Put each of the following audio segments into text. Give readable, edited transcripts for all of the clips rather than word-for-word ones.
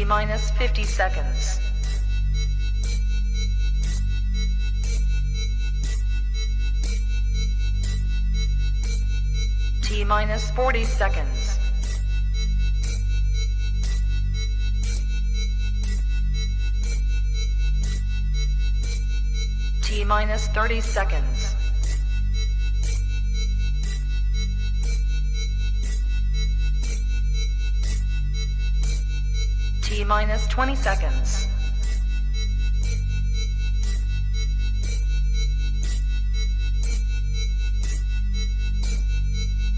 T-minus 50 seconds. T-minus 40 seconds. T-minus 30 seconds. T-minus 20 seconds.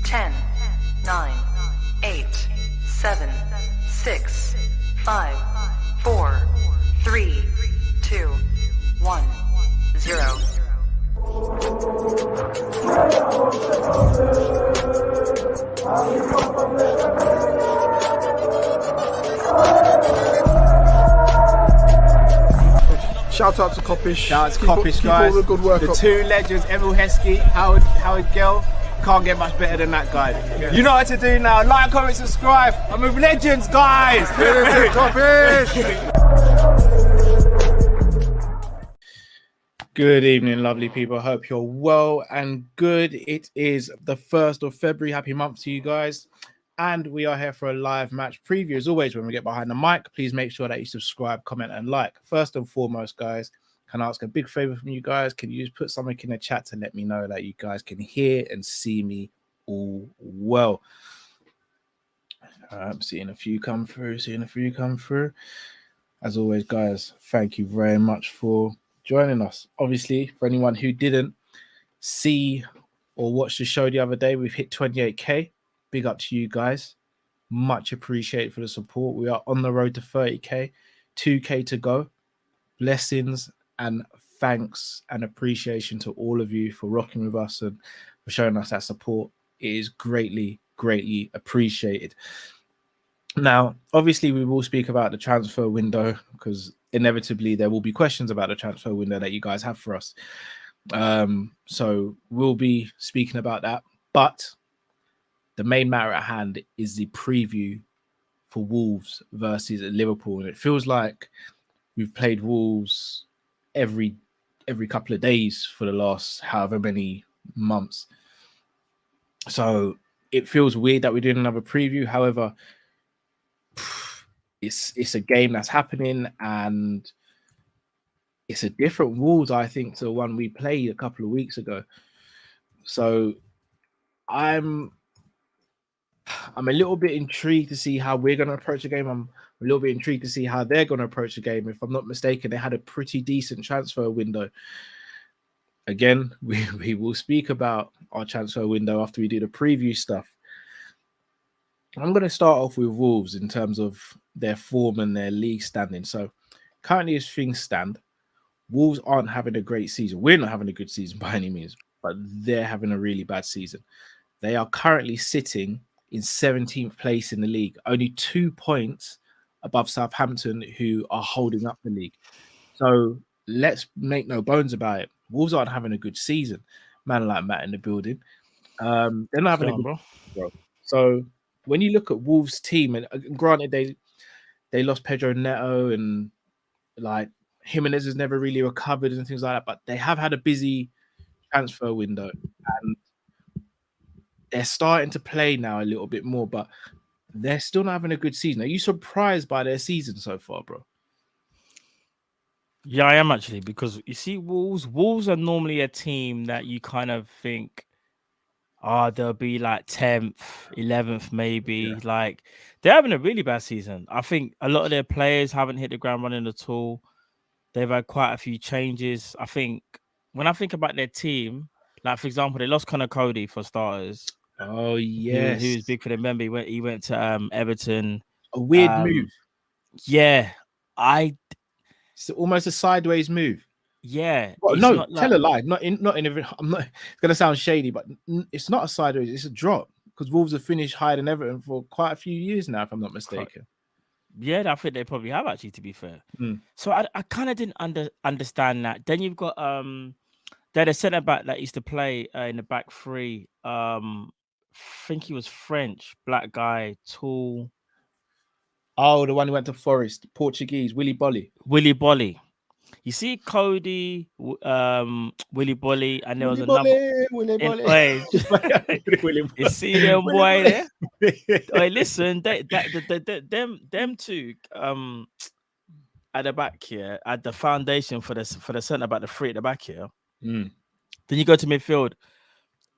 Ten, 9, 8, 7, 6, 5, 4, 3, 2, 1, 0. Shout out to Kopish. Shout out to Kopish, guys. Keep all the good work the up. two legends, Emil Heskey, Howard Gill. Can't get much better than that guy. Yeah. You know what to do now. Like, comment, subscribe. I'm with legends, guys. Kopish. Good evening, lovely people. I hope you're well and good. It is the 1st of February. Happy month to you guys. And we are here for a live match preview. As always, when we get behind the mic, please make sure that you subscribe, comment, and like. First and foremost, guys, can I ask a big favor from you guys? Can you just put something in the chat to let me know that you guys can hear and see me all well? I'm seeing a few come through, As always, guys, thank you very much for joining us. Obviously, for anyone who didn't see or watch the show the other day, we've hit 28k. Big up to you guys. Much appreciated for the support. We are on the road to 30k, 2k to go. Blessings and thanks and appreciation to all of you for rocking with us and for showing us that support. It is greatly, greatly appreciated. Now, obviously, we will speak about the transfer window because inevitably there will be questions about the transfer window that you guys have for us. So we'll be speaking about that. But the main matter at hand is the preview for Wolves versus Liverpool. And it feels like we've played Wolves every couple of days for the last however many months. So it feels weird that we're doing another preview. However, it's a game that's happening and it's a different Wolves, I think, to the one we played a couple of weeks ago. So I'm a little bit intrigued to see how we're going to approach the game. I'm a little bit intrigued to see how they're going to approach the game. If I'm not mistaken, they had a pretty decent transfer window. Again, we will speak about our transfer window after we do the preview stuff. I'm going to start off with Wolves in terms of their form and their league standing. So currently as things stand, Wolves aren't having a great season. We're not having a good season by any means, but they're having a really bad season. They are currently sitting in 17th place in the league, only 2 points above Southampton, who are holding up the league. So let's make no bones about it. Wolves aren't having a good season. Man like Matt in the building. They're not having a good season, bro. So when you look at Wolves' team, and granted they lost Pedro Neto and like Jimenez has never really recovered and things like that, but they have had a busy transfer window and they're starting to play now a little bit more, but they're still not having a good season. Are you surprised by their season so far, bro? Yeah, I am actually, because you see, Wolves are normally a team that you kind of think, they'll be like 10th, 11th, maybe. Yeah. Like, they're having a really bad season. I think a lot of their players haven't hit the ground running at all. They've had quite a few changes. I think when I think about their team, like, for example, they lost Connor Cody for starters. Oh, yes. He was big for them. Remember, he went to Everton. A weird move. Yeah. It's almost a sideways move. Yeah. Well, no, tell a lie. Not in. I'm not. It's gonna sound shady, but it's not a sideways. It's a drop because Wolves have finished higher than Everton for quite a few years now, if I'm not mistaken. Yeah, I think they probably have, actually, to be fair. So I kind of didn't understand that. Then you've got they had a centre back that used to play in the back three. I think he was French, black guy, tall. Oh, the one who went to Forest, Portuguese, Willy Bolly. Willy Bolly. You see Cody, Willy Bolly, and there was Willy another. Bolly, Willy Bolly. Wait, Willy you see them Willy boy Bolly. there? Wait, listen, them two, at the back here, at the foundation for the centre back, the three at the back here. Mm. Then you go to midfield.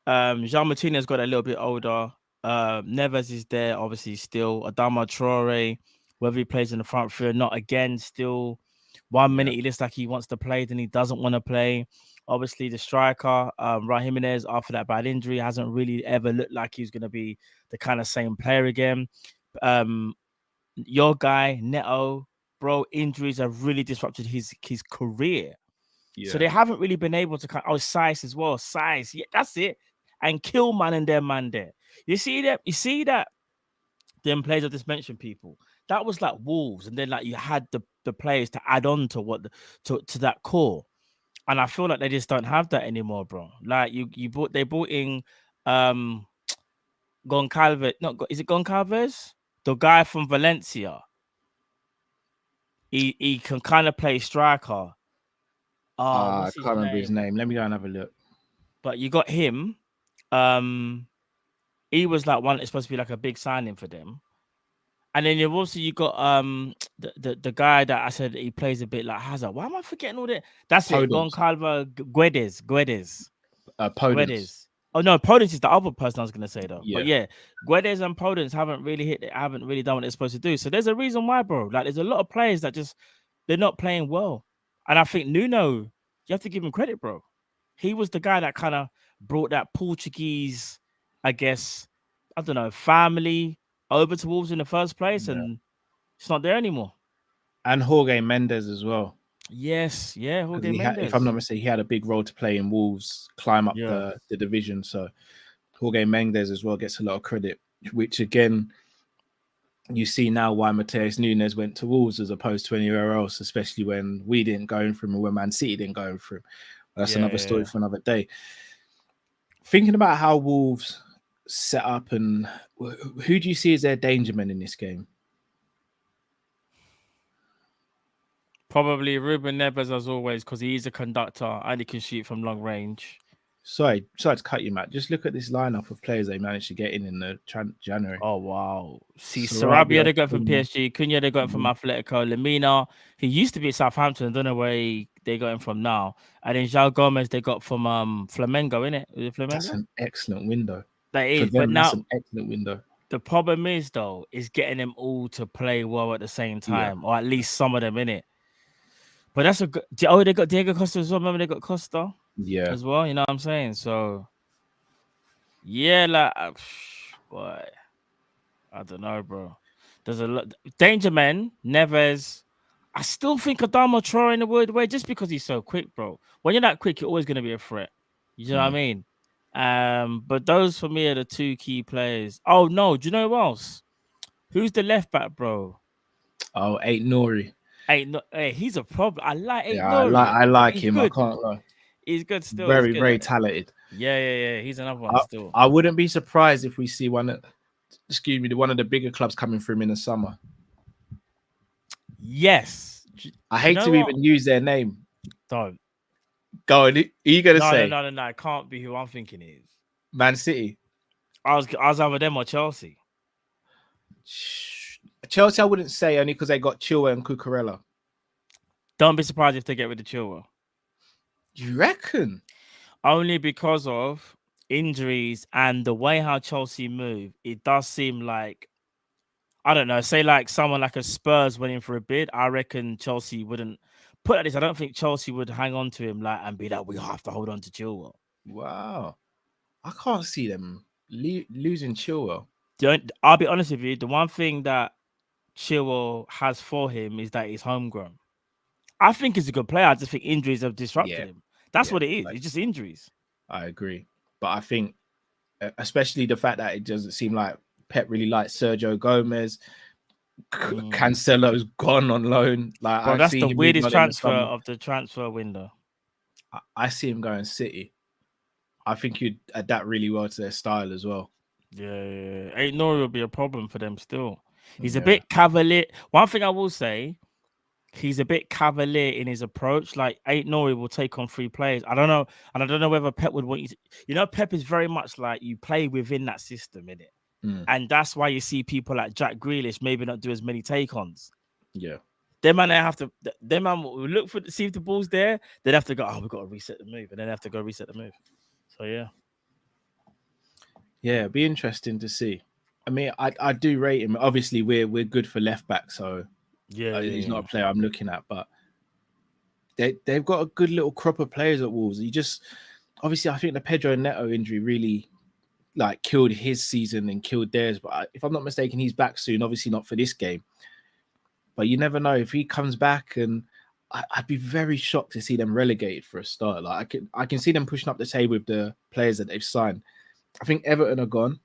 Jean Martinez got a little bit older. Neves is there, obviously still. Adama Traore, whether he plays in the front three or not, again, still. 1 minute he looks like he wants to play, then he doesn't want to play. Obviously, the striker, Raul Jimenez, after that bad injury, hasn't really ever looked like he's going to be the kind of same player again. Your guy, Neto, bro, injuries have really disrupted his career. Yeah. So they haven't really been able to Size as well. Size, yeah, that's it. And Killman and their man there. You see that them players I just mentioned, people. That was like Wolves, and then like you had the players to add on to what to that core. And I feel like they just don't have that anymore, bro. Like they bought in Goncalves. Is it Goncalves? The guy from Valencia. He can kind of play striker. I can't remember his name. Let me go and have a look. But you got him. He was like one. It's supposed to be like a big signing for them. And then you've also got the guy that I said he plays a bit like Hazard. Why am I forgetting all that? That's it. Goncalves, Guedes. Podence. Oh no, Podence is the other person I was gonna say though. Yeah. But yeah, Guedes and Podence haven't really done what they're supposed to do. So there's a reason why, bro. Like there's a lot of players that they're not playing well. And I think Nuno, you have to give him credit, bro. He was the guy that kind of brought that Portuguese, I guess, I don't know, family over to Wolves in the first place, and it's not there anymore. And Jorge Mendes as well. Yes, yeah, Jorge Mendes. If I'm not mistaken, he had a big role to play in Wolves climb up the division. So Jorge Mendes as well gets a lot of credit, which again, you see now why Matheus Nunes went to Wolves as opposed to anywhere else, especially when we didn't go in for him and when Man City didn't go in for him. That's another story for another day. Thinking about how Wolves set up, and who do you see as their danger men in this game? Probably Ruben Neves as always, because he's a conductor and he can shoot from long range. Sorry to cut you, Matt. Just look at this lineup of players they managed to get in the January. Oh, wow. See, Sarabia, they got from PSG. Cunha, they got him from Atletico. Lemina, he used to be at Southampton. I don't know where they got him from now. And then João Gomes, they got from Flamengo, innit? Is it Flamengo? That's an excellent window. That is, but now that's an excellent window. The problem is, though, is getting them all to play well at the same time, or at least some of them, innit? But that's a good. Oh, they got Diego Costa as well. Remember, they got Costa, as well. You know what I'm saying? So, yeah, like, boy, I don't know, bro. There's a lot. Danger men, Neves. I still think Adama Traore in the word way just because he's so quick, bro. When you're that quick, you're always going to be a threat. You know what I mean? But those for me are the two key players. Oh no, do you know who else? Who's the left back, bro? Oh, Nori. Hey, he's a problem. I like Nori. I like him. Good. I can't lie. He's good still. Very, very talented. Yeah. He's another one still. I wouldn't be surprised if we see one of the bigger clubs coming for him in the summer. Yes. I hate to even use their name. Don't. Go on. Who are you going to say? No. It can't be who I'm thinking it is. Man City. I was either them or Chelsea. Chelsea, I wouldn't say, only because they got Chilwell and Cucurella. Don't be surprised if they get rid of Chilwell. You reckon? Only because of injuries and the way how Chelsea move. It does seem like, I don't know, say like someone like a Spurs went in for a bid. I reckon Chelsea wouldn't put at this. I don't think Chelsea would hang on to him and be like, we have to hold on to Chilwell. Wow. I can't see them losing Chilwell. I'll be honest with you. The one thing that Chilwell has for him is that he's homegrown. I think he's a good player. I just think injuries have disrupted him. That's what it is. It's just injuries. I agree. But I think, especially the fact that it doesn't seem like Pep really likes Sergio Gomez. Cancelo's gone on loan. Like, bro, that's the weirdest transfer of the transfer window. I see him going City. I think he'd adapt really well to their style as well. Yeah. Nori will be a problem for them still. He's a bit cavalier. One thing I will say, he's a bit cavalier in his approach. Like, ain't no he will take on 3 players. I don't know, and I don't know whether Pep would want you to, Pep is very much like you play within that system, innit? And that's why you see people like Jack Grealish maybe not do as many take-ons. Yeah. Them man, they have to. Them man will look for see if the ball's there. They'd have to go. Oh, we've got to reset the move, and then they have to go reset the move. So yeah, it'd be interesting to see. I mean, I do rate him. Obviously, we're good for left back, so he's not a player I'm looking at. But they've got a good little crop of players at Wolves. Obviously, I think the Pedro Neto injury really like killed his season and killed theirs. But if I'm not mistaken, he's back soon. Obviously, not for this game. But you never know if he comes back, and I'd be very shocked to see them relegated for a start. Like I can see them pushing up the table with the players that they've signed. I think Everton are gone.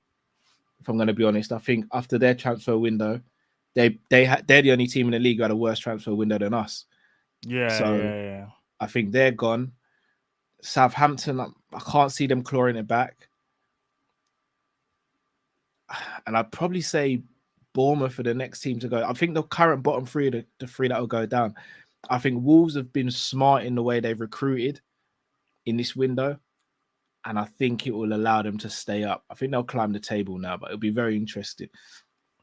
If I'm going to be honest, I think after their transfer window, they're the only team in the league who had a worse transfer window than us. Yeah. I think they're gone. Southampton, I can't see them clawing it back. And I'd probably say Bournemouth for the next team to go. I think the current bottom 3 are the 3 that will go down. I think Wolves have been smart in the way they've recruited in this window, and I think it will allow them to stay up. I think they'll climb the table now, but it'll be very interesting.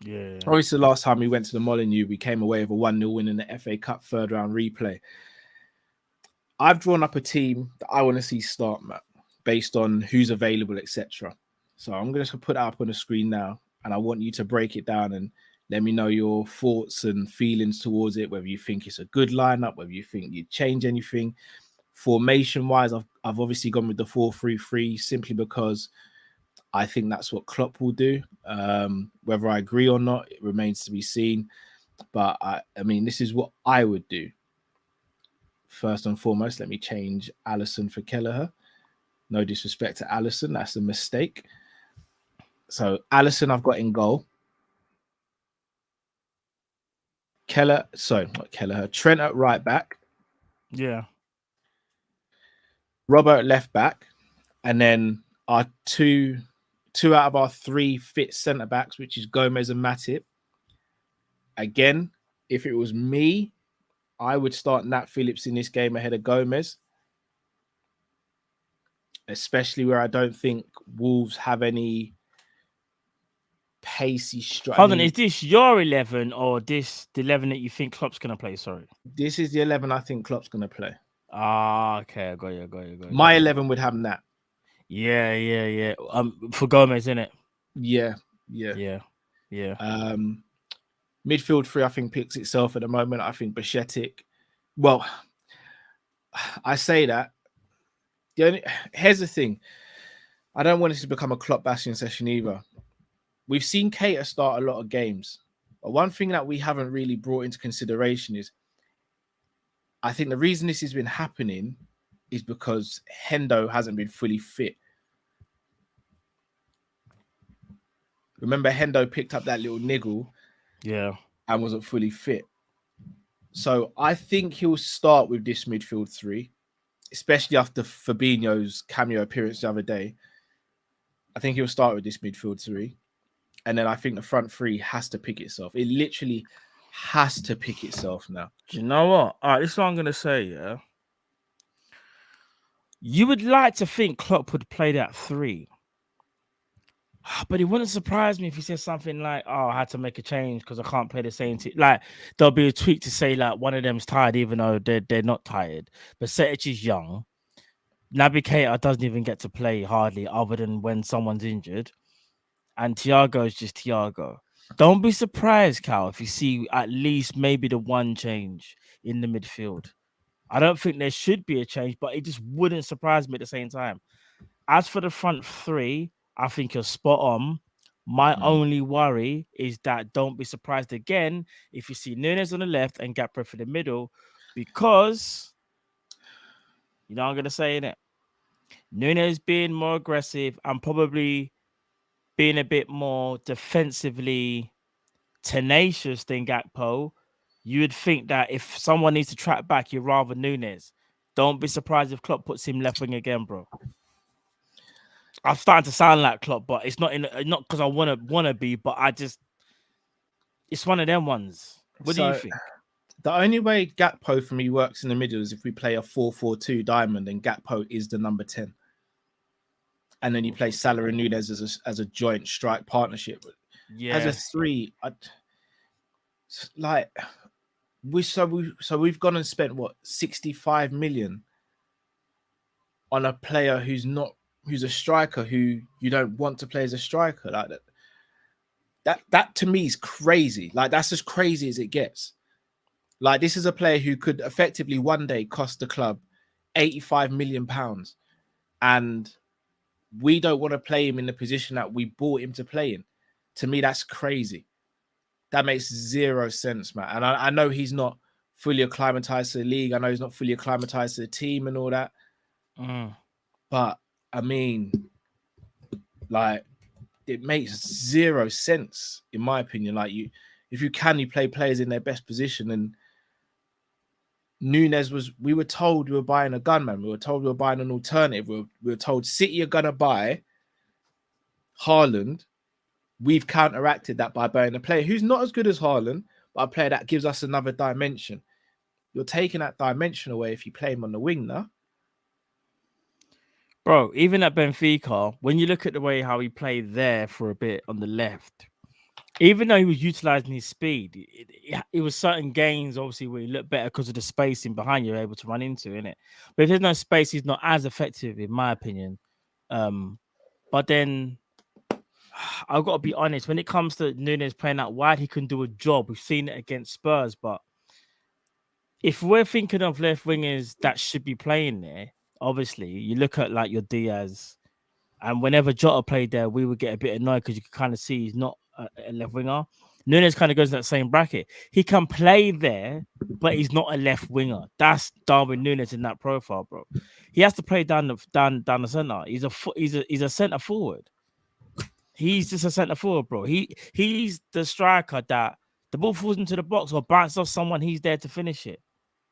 Yeah. Obviously, the last time we went to the Molineux, we came away with a 1-0 win in the FA Cup third round replay. I've drawn up a team that I want to see start, Matt, based on who's available, etc. So I'm going to put that up on the screen now, and I want you to break it down and let me know your thoughts and feelings towards it, whether you think it's a good lineup, whether you think you'd change anything. Formation-wise, I've obviously gone with the 4-3-3 simply because I think that's what Klopp will do. Whether I agree or not, it remains to be seen. But, I mean, this is what I would do. First and foremost, let me change Alisson for Kelleher. No disrespect to Alisson. That's a mistake. So, Alisson I've got in goal. Not Kelleher. Trent at right back. Yeah. Robert at left back. And then our two out of our 3 fit centre backs, which is Gomez and Matip. Again, if it was me, I would start Nat Phillips in this game ahead of Gomez. Especially where I don't think Wolves have any pacey strike. Hold on, is this your 11 or the 11 that you think Klopp's going to play? Sorry. This is the 11 I think Klopp's going to play. Ah, okay. I got you. My 11 would have Nat. Yeah. For Gomez, innit? Yeah. Midfield 3, I think, picks itself at the moment. I think Bashetic. Well, I say that. Here's the thing. I don't want this to become a Klopp bashing session either. We've seen Keita start a lot of games. But one thing that we haven't really brought into consideration is I think the reason this has been happening is because Hendo hasn't been fully fit. Remember, Hendo picked up that little niggle and wasn't fully fit. So I think he'll start with this midfield 3, especially after Fabinho's cameo appearance the other day. I think he'll start with this midfield 3. And then I think the front 3 has to pick itself. It literally has to pick itself now. Do you know what? All right, this is what I'm going to say, yeah? You would like to think Klopp would play that 3. But it wouldn't surprise me if he said something like, I had to make a change because I can't play the same team. Like, there'll be a tweet to say, like, one of them's tired, even though they're not tired. But Setic is young. Naby Keita doesn't even get to play hardly other than when someone's injured. And Thiago is just Thiago. Don't be surprised, Cal, if you see at least maybe the one change in the midfield. I don't think there should be a change, but it just wouldn't surprise me at the same time. As for the front 3, I think you're spot on. My only worry is that don't be surprised again if you see Nunez on the left and Gakpo for the middle, because you know what I'm going to say, innit? Nunez being more aggressive and probably being a bit more defensively tenacious than Gakpo, you would think that if someone needs to track back, you'd rather Nunez. Don't be surprised if Klopp puts him left wing again, bro. I'm starting to sound like Klopp, but it's not because I wanna be, but I just It's one of them ones. What do you So think? the only way Gakpo for me works in the middle is if we play a 4-4-2 diamond and Gakpo is the number 10. And then you play Salah and Nunez as a joint strike partnership. Yeah. As a 3, we've gone and spent what 65 million on a player who's a striker who you don't want to play as a striker like that. That to me is crazy. Like that's as crazy as it gets. Like this is a player who could effectively one day cost the club 85 million pounds, and we don't want to play him in the position that we bought him to play in. To me, that's crazy. That makes zero sense, man. And I know he's not fully acclimatized to the league. I know he's not fully acclimatized to the team and all that. But I mean, like, it makes zero sense in my opinion. Like, if you play players in their best position. And Nunez we were told we were buying a gunman. We were told we were buying an alternative. We were told City are gonna buy Haaland. We've counteracted that by buying a player who's not as good as Haaland, but a player that gives us another dimension. You're taking that dimension away if you play him on the wing now. Bro, even at Benfica, when you look at the way how he played there for a bit on the left, even though he was utilizing his speed, it was certain gains, obviously, where he looked better because of the spacing behind you're able to run into, innit? But if there's no space, he's not as effective, in my opinion. But then I've got to be honest, when it comes to Nunez playing out wide, he can do a job. We've seen it against Spurs, but if we're thinking of left wingers that should be playing there, obviously, you look at like your Diaz, and whenever Jota played there, we would get a bit annoyed because you could kind of see he's not a left winger. Nunez kind of goes in that same bracket. He can play there, but he's not a left winger. That's Darwin Nunez in that profile, bro. He has to play down the center. He's a center forward. He's just a center forward, bro. He's the striker that the ball falls into the box or bounces off someone. He's there to finish it.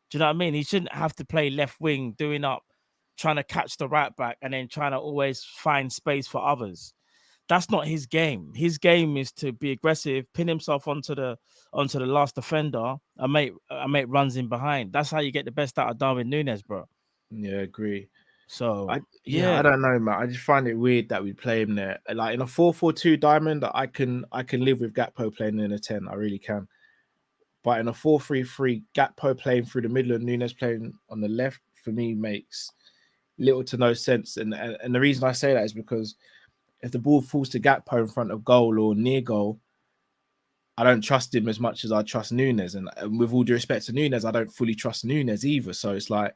Do you know what I mean? He shouldn't have to play left wing, doing up, trying to catch the right back, and then trying to always find space for others. That's not his game. His game is to be aggressive, pin himself onto the last defender, and make runs in behind. That's how you get the best out of Darwin Nunez, bro. Yeah, agree. So I don't know, man. I just find it weird that we play him there. Like in a 4-4-2 diamond, I can live with Gakpo playing in a 10. I really can. But in a 4-3-3, Gakpo playing through the middle and Nunez playing on the left, for me, makes little to no sense. And the reason I say that is because if the ball falls to Gakpo in front of goal or near goal, I don't trust him as much as I trust Nunez. And with all due respect to Nunez, I don't fully trust Nunez either. So it's like,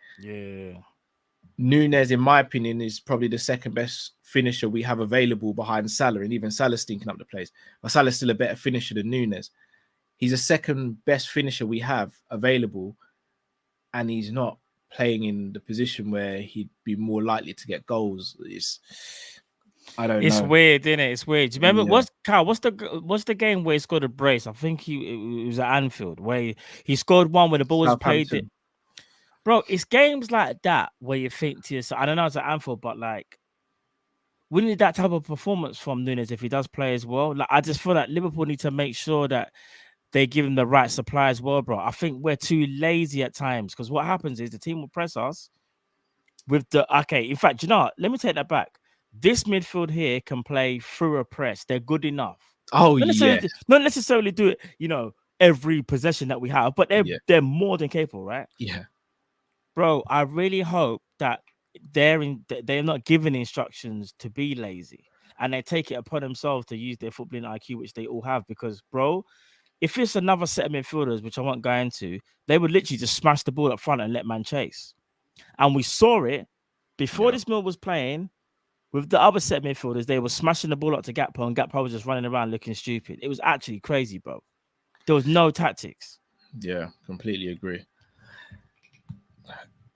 Nunez, in my opinion, is probably the second best finisher we have available behind Salah, and even Salah's stinking up the place. But Salah's still a better finisher than Nunez. He's the second best finisher we have available, and he's not playing in the position where he'd be more likely to get goals. I don't know. It's weird, isn't it? It's weird. Do you remember what's the game where he scored a brace? I think it was at Anfield where he scored one when the ball was played it. Bro, it's games like that where you think to yourself, I don't know, it's at Anfield, but like, we need that type of performance from Nunez if he does play as well. Like, I just feel like Liverpool need to make sure that they give him the right supply as well, bro. I think we're too lazy at times because what happens is the team will press us with in fact, you know what? Let me take that back. This midfield here can play through a press. They're good enough. Oh, not necessarily do it, every possession that we have, but they're more than capable, right? Yeah. Bro, I really hope that they're not given instructions to be lazy and they take it upon themselves to use their footballing IQ, which they all have. Because, bro, if it's another set of midfielders, which I won't go into, they would literally just smash the ball up front and let man chase. And we saw it before this mill was playing with the other set of midfielders. They were smashing the ball up to Gakpo, and Gakpo was just running around looking stupid. It was actually crazy, bro. There was no tactics. Yeah, completely agree.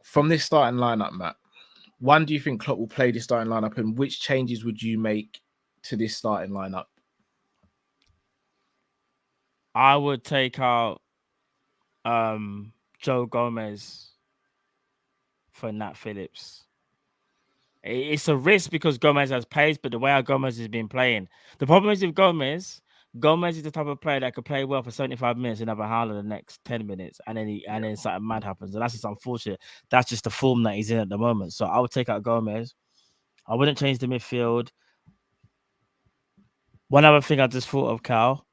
From this starting lineup, Matt, when do you think Klopp will play this starting lineup, and which changes would you make to this starting lineup? I would take out Joe Gomez for Nat Phillips. It's a risk because Gomez has pace, but the way how Gomez has been playing, the problem is with Gomez, Gomez is the type of player that could play well for 75 minutes and have a howler the next 10 minutes, and then something mad happens, and that's just unfortunate. That's just the form that he's in at the moment. So I would take out Gomez. I wouldn't change the midfield. One other thing I just thought of, Cal,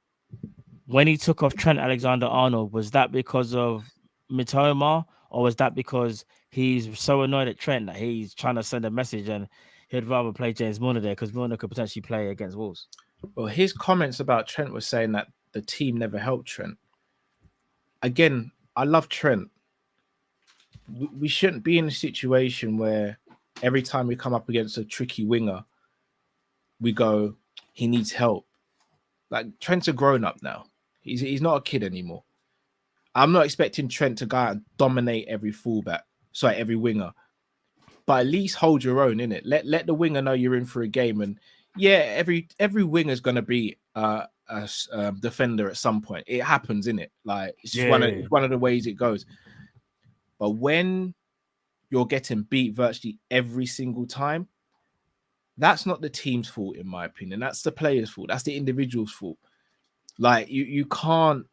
when he took off Trent Alexander-Arnold, was that because of Mitoma, or was that because he's so annoyed at Trent that he's trying to send a message and he'd rather play James Milner there because Milner could potentially play against Wolves? Well, his comments about Trent were saying that the team never helped Trent. Again, I love Trent. We shouldn't be in a situation where every time we come up against a tricky winger, we go, he needs help. Like, Trent's a grown-up now. He's not a kid anymore. I'm not expecting Trent to go out and dominate every fullback, every winger. But at least hold your own, innit? Let the winger know you're in for a game. And yeah, every winger's gonna be a defender at some point. It happens, innit? Like, it's just one of the ways it goes. But when you're getting beat virtually every single time, that's not the team's fault, in my opinion. That's the player's fault. That's the individual's fault. Like, you can't,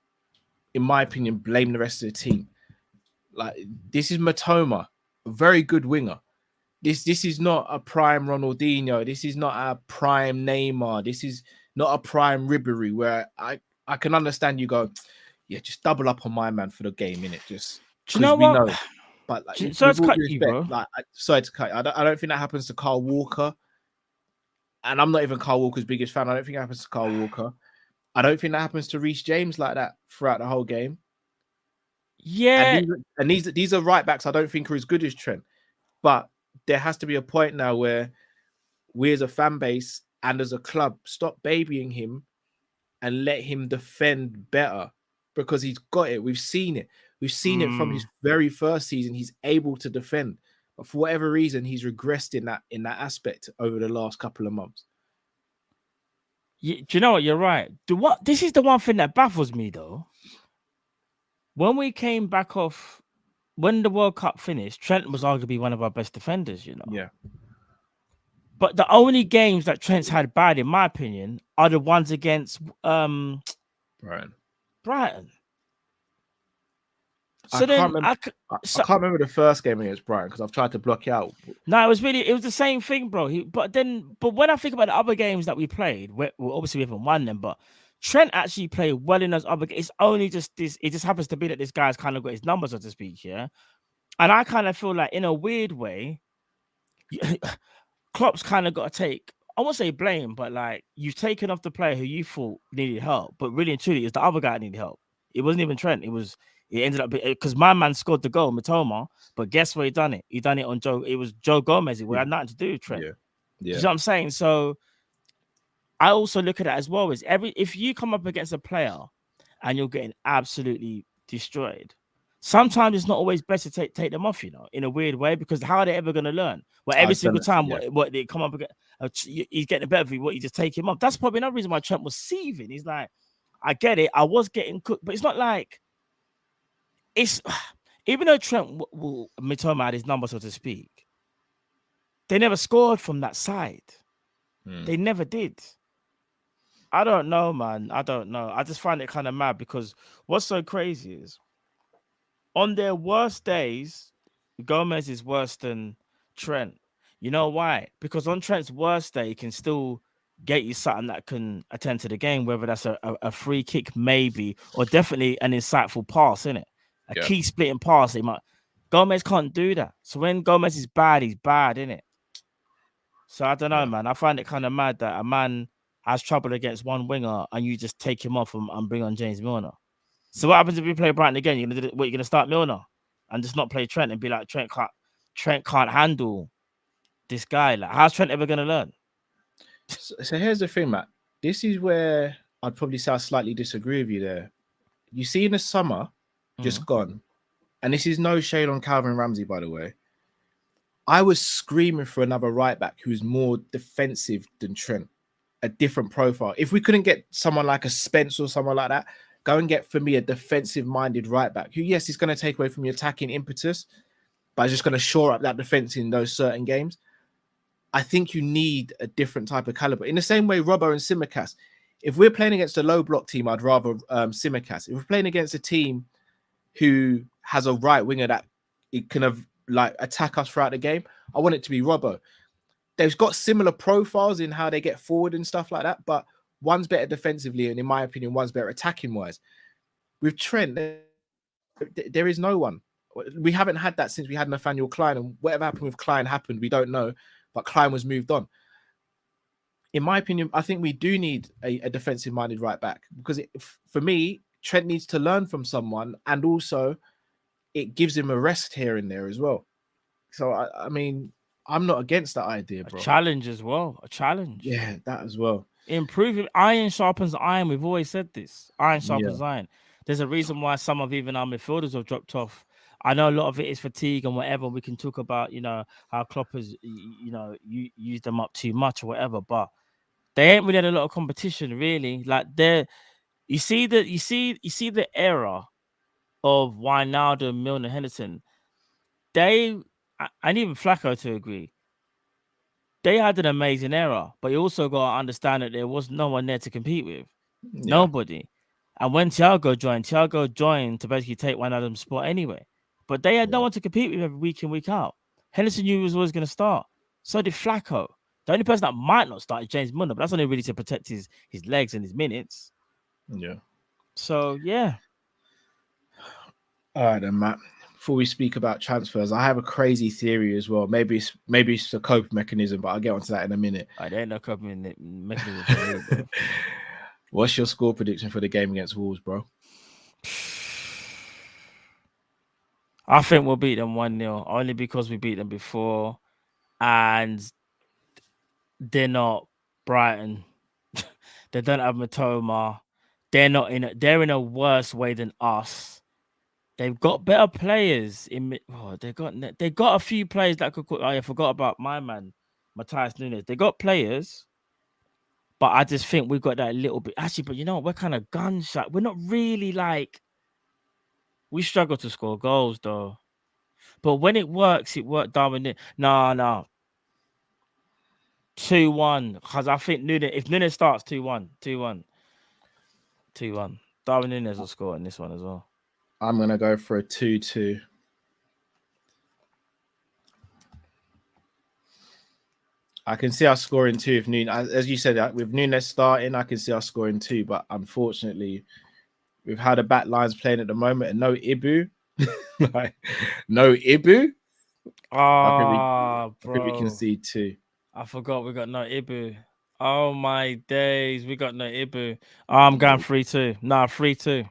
in my opinion, blame the rest of the team. Like, this is Mitoma, a very good winger. This is not a prime Ronaldinho. This is not a prime Neymar. This is not a prime Ribery, where I can understand you go, yeah, just double up on my man for the game, innit? Just, do you know what? But like, sorry to cut you, bro. Like, sorry to cut you. I don't think that happens to Carl Walker. And I'm not even Carl Walker's biggest fan. I don't think it happens to Carl Walker. I don't think that happens to Reece James like that throughout the whole game. Yeah. And these are right backs I don't think are as good as Trent. But there has to be a point now where we as a fan base and as a club stop babying him and let him defend better, because he's got it. We've seen it. We've seen it from his very first season. He's able to defend. But for whatever reason, he's regressed in that aspect over the last couple of months. Do you know what? You're right. This is the one thing that baffles me, though. When we came back off, when the World Cup finished, Trent was arguably one of our best defenders, you know. Yeah. But the only games that Trent's had bad, in my opinion, are the ones against Brighton. So I can't remember the first game against Brighton because I've tried to block it out. No, it was the same thing, bro. But when I think about the other games that we played, obviously we haven't won them, but Trent actually played well in those other games. It's only just this. It just happens to be that this guy's kind of got his numbers, so to speak, yeah. And I kind of feel like, in a weird way, Klopp's kind of got to take, I won't say blame, but like, you've taken off the player who you thought needed help, but really and truly, it's the other guy that needed help. It wasn't even Trent. It ended up because my man scored the goal, Mitoma, but guess where he done it? He done it on Joe. It was Joe Gomez. It had nothing to do with Trent. Yeah. You know what I'm saying? So I also look at it as well as if you come up against a player and you're getting absolutely destroyed, sometimes it's not always best to take them off, you know, in a weird way, because how are they ever going to learn? Well, every single time what they come up against, he's getting better for you, what you just take him off. That's probably another reason why Trent was seething. He's like, I get it, I was getting cooked, but it's not like it's even though Trent Mitoma had his number, so to speak, they never scored from that side. They never did. I don't know, man. I don't know. I just find it kind of mad because what's so crazy is on their worst days, Gomez is worse than Trent. You know why? Because on Trent's worst day, he can still get you something that can attend to the game, whether that's a free kick, maybe, or definitely an insightful pass, innit? A key splitting pass. Gomez can't do that. So when Gomez is bad, he's bad, innit? So I don't know, man. I find it kind of mad that a man has trouble against one winger and you just take him off and bring on James Milner. So what happens if we play Brighton again? You're gonna start Milner and just not play Trent and be like, Trent can't handle this guy. Like, how's Trent ever gonna learn? So here's the thing, Matt. This is where I'd probably say I slightly disagree with you there. You see, in the summer, just gone, and this is no shade on Calvin Ramsey, by the way, I was screaming for another right back who's more defensive than Trent, a different profile. If we couldn't get someone like a Spence or someone like that, go and get, for me, a defensive-minded right back who, yes, is going to take away from your attacking impetus, but is just going to shore up that defense in those certain games. I think you need a different type of caliber. In the same way, Robbo and Tsimikas, if we're playing against a low block team, I'd rather Simicast. If we're playing against a team who has a right winger that it can have like attack us throughout the game, I want it to be Robbo. They've got similar profiles in how they get forward and stuff like that, but one's better defensively, and in my opinion, one's better attacking wise. With Trent, there is no one. We haven't had that since we had Nathaniel Klein, and whatever happened with Klein happened, we don't know, but Klein was moved on. In my opinion, I think we do need a defensive-minded right back, because for me, Trent needs to learn from someone, and also it gives him a rest here and there as well. So, I mean, I'm not against that idea, bro. A challenge as well. A challenge. Yeah, that as well. Improving. Iron sharpens iron. We've always said this. Iron sharpens iron. There's a reason why some of even our midfielders have dropped off. I know a lot of it is fatigue and whatever. We can talk about, how Klopp has, used them up too much or whatever, but they ain't really had a lot of competition, really. Like you see the era of Wijnaldum, Milner, Henderson. And even Flacco to agree, they had an amazing era, but you also got to understand that there was no one there to compete with. Yeah. Nobody. And when Thiago joined to basically take Wijnaldum's spot anyway. But they had no one to compete with every week in, week out. Henderson knew he was always going to start. So did Flacco. The only person that might not start is James Milner, but that's only really to protect his legs and his minutes. Yeah. So, yeah. All right, then, Matt. Before we speak about transfers, I have a crazy theory as well. Maybe it's a coping mechanism, but I'll get onto that in a minute. I don't know coping mechanism. What's your score prediction for the game against Wolves, bro? I think we'll beat them 1-0, only because we beat them before, and they're not Brighton. They don't have Matoma. They're in a worse way than us. They've got better players they got a few players that could. I forgot about my man, Matthias Nunez. They got players, but I just think we've got that little bit. Actually, but you know what? We're kind of gunshot. We're not really like. We struggle to score goals though, but when it works, it worked. Darwin, no, 2-1. Because I think if Nunez starts 2-1, 2-1. Darwin Nunez will score in this one as well. I'm going to go for a 2-2. I can see us scoring 2 if Nunez, as you said, with Nunez starting, I can see us scoring 2, but unfortunately, with how the back line's playing at the moment and no Ibu, no Ibu, I think we can see 2. I forgot we got no Ibu. Oh my days, we got no Ibu. I'm going 3-2. Nah, 3-2.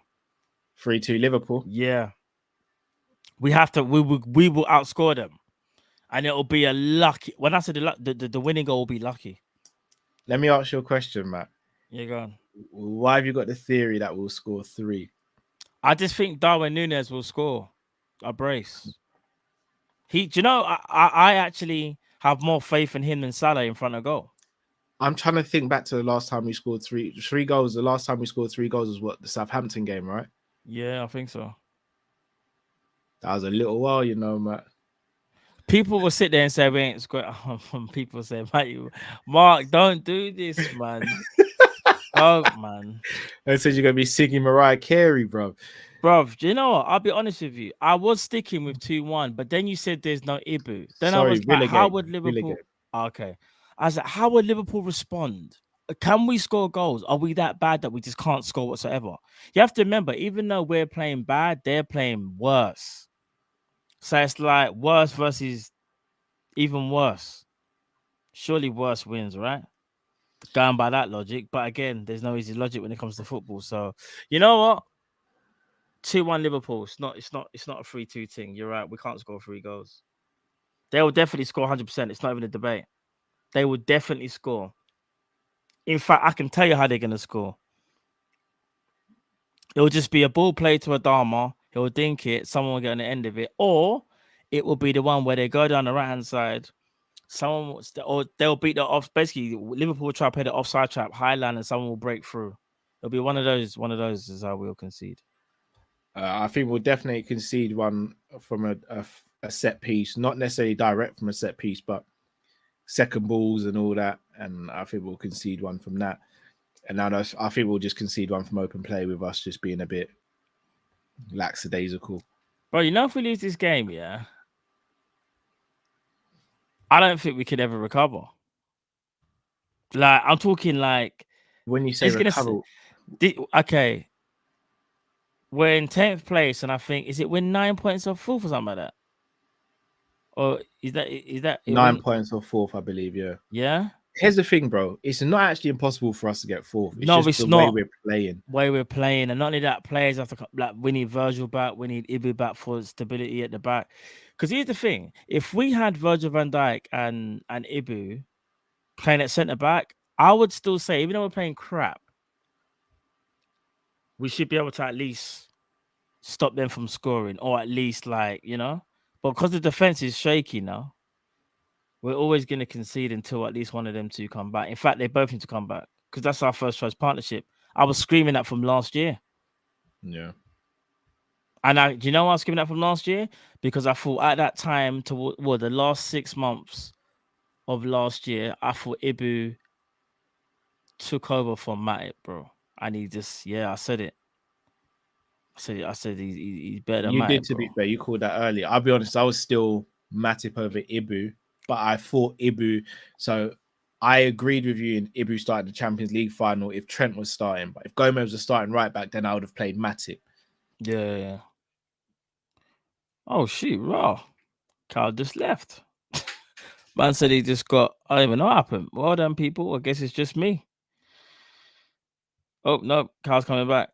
3-2 Liverpool. Yeah, we have to. We will outscore them, and it'll be a lucky. When I said the winning goal will be lucky. Let me ask you a question, Matt. Yeah, go on. Why have you got the theory that we'll score 3? I just think Darwin Nunez will score a brace. I actually have more faith in him than Salah in front of goal. I'm trying to think back to the last time we scored three goals. The last time we scored 3 goals was what, the Southampton game, right? Yeah, I think so. That was a little while, Matt. People will sit there and say we ain't scored. People say, Mark, don't do this, man. Oh, man. They said you're going to be singing Mariah Carey, bro. Bro, do you know what? I'll be honest with you. I was sticking with 2-1, but then you said there's no Ibu. Then I was like, how would Liverpool... Okay. I was like, how would Liverpool respond? Can we score goals? Are we that bad that we just can't score whatsoever? You have to remember, even though we're playing bad, they're playing worse. So it's like worse versus even worse. Surely worse wins, right? Going by that logic. But again, there's no easy logic when it comes to football. So you know what? 2-1 Liverpool. It's not a 3-2 thing. You're right. We can't score 3 goals. They will definitely score 100%. It's not even a debate. They will definitely score. In fact, I can tell you how they're going to score. It'll just be a ball play to Adama. He'll dink it. Someone will get on the end of it. Or it will be the one where they go down the right-hand side. They'll beat the off. Basically, Liverpool will try to play the offside trap, high line, and someone will break through. It'll be one of those. One of those is how we'll concede. I think we'll definitely concede one from a set piece. Not necessarily direct from a set piece, but second balls and all that. And I think we'll concede one from that. And now I think we'll just concede one from open play with us just being a bit lackadaisical. Bro, you know, if we lose this game, yeah, I don't think we could ever recover. Like, I'm talking like When you say recover, okay, we're in 10th place, and I think we're 9 points off fourth or something like that, or is that 9 points off fourth, I believe. Yeah. Yeah. Here's the thing, bro. It's not actually impossible for us to get fourth. It's No, just it's the not. way we're playing. And not only that, players have to like we need Virgil back, we need Ibu back for stability at the back. Because here's the thing: if we had Virgil van Dijk and Ibu playing at centre back, I would still say, even though we're playing crap, we should be able to at least stop them from scoring, or at least But because the defense is shaky now, we're always going to concede until at least one of them two come back. In fact, they both need to come back because that's our first choice partnership. I was screaming that from last year. Yeah. And do you know why I was screaming that from last year? Because I thought at that time, the last 6 months of last year, I thought Ibu took over from Matip, bro. And he just, I said it. I said he's better than Matip. You did, to be fair. You called that earlier. I'll be honest, I was still Matip over Ibu. But I thought Ibu, so I agreed with you in Ibu starting the Champions League final if Trent was starting. But if Gomez was starting right back, then I would have played Matip. Yeah. Oh, shit, raw. Carl just left. Man said he just got, I don't even know what happened. Well done, people. I guess it's just me. Oh, no, Carl's coming back.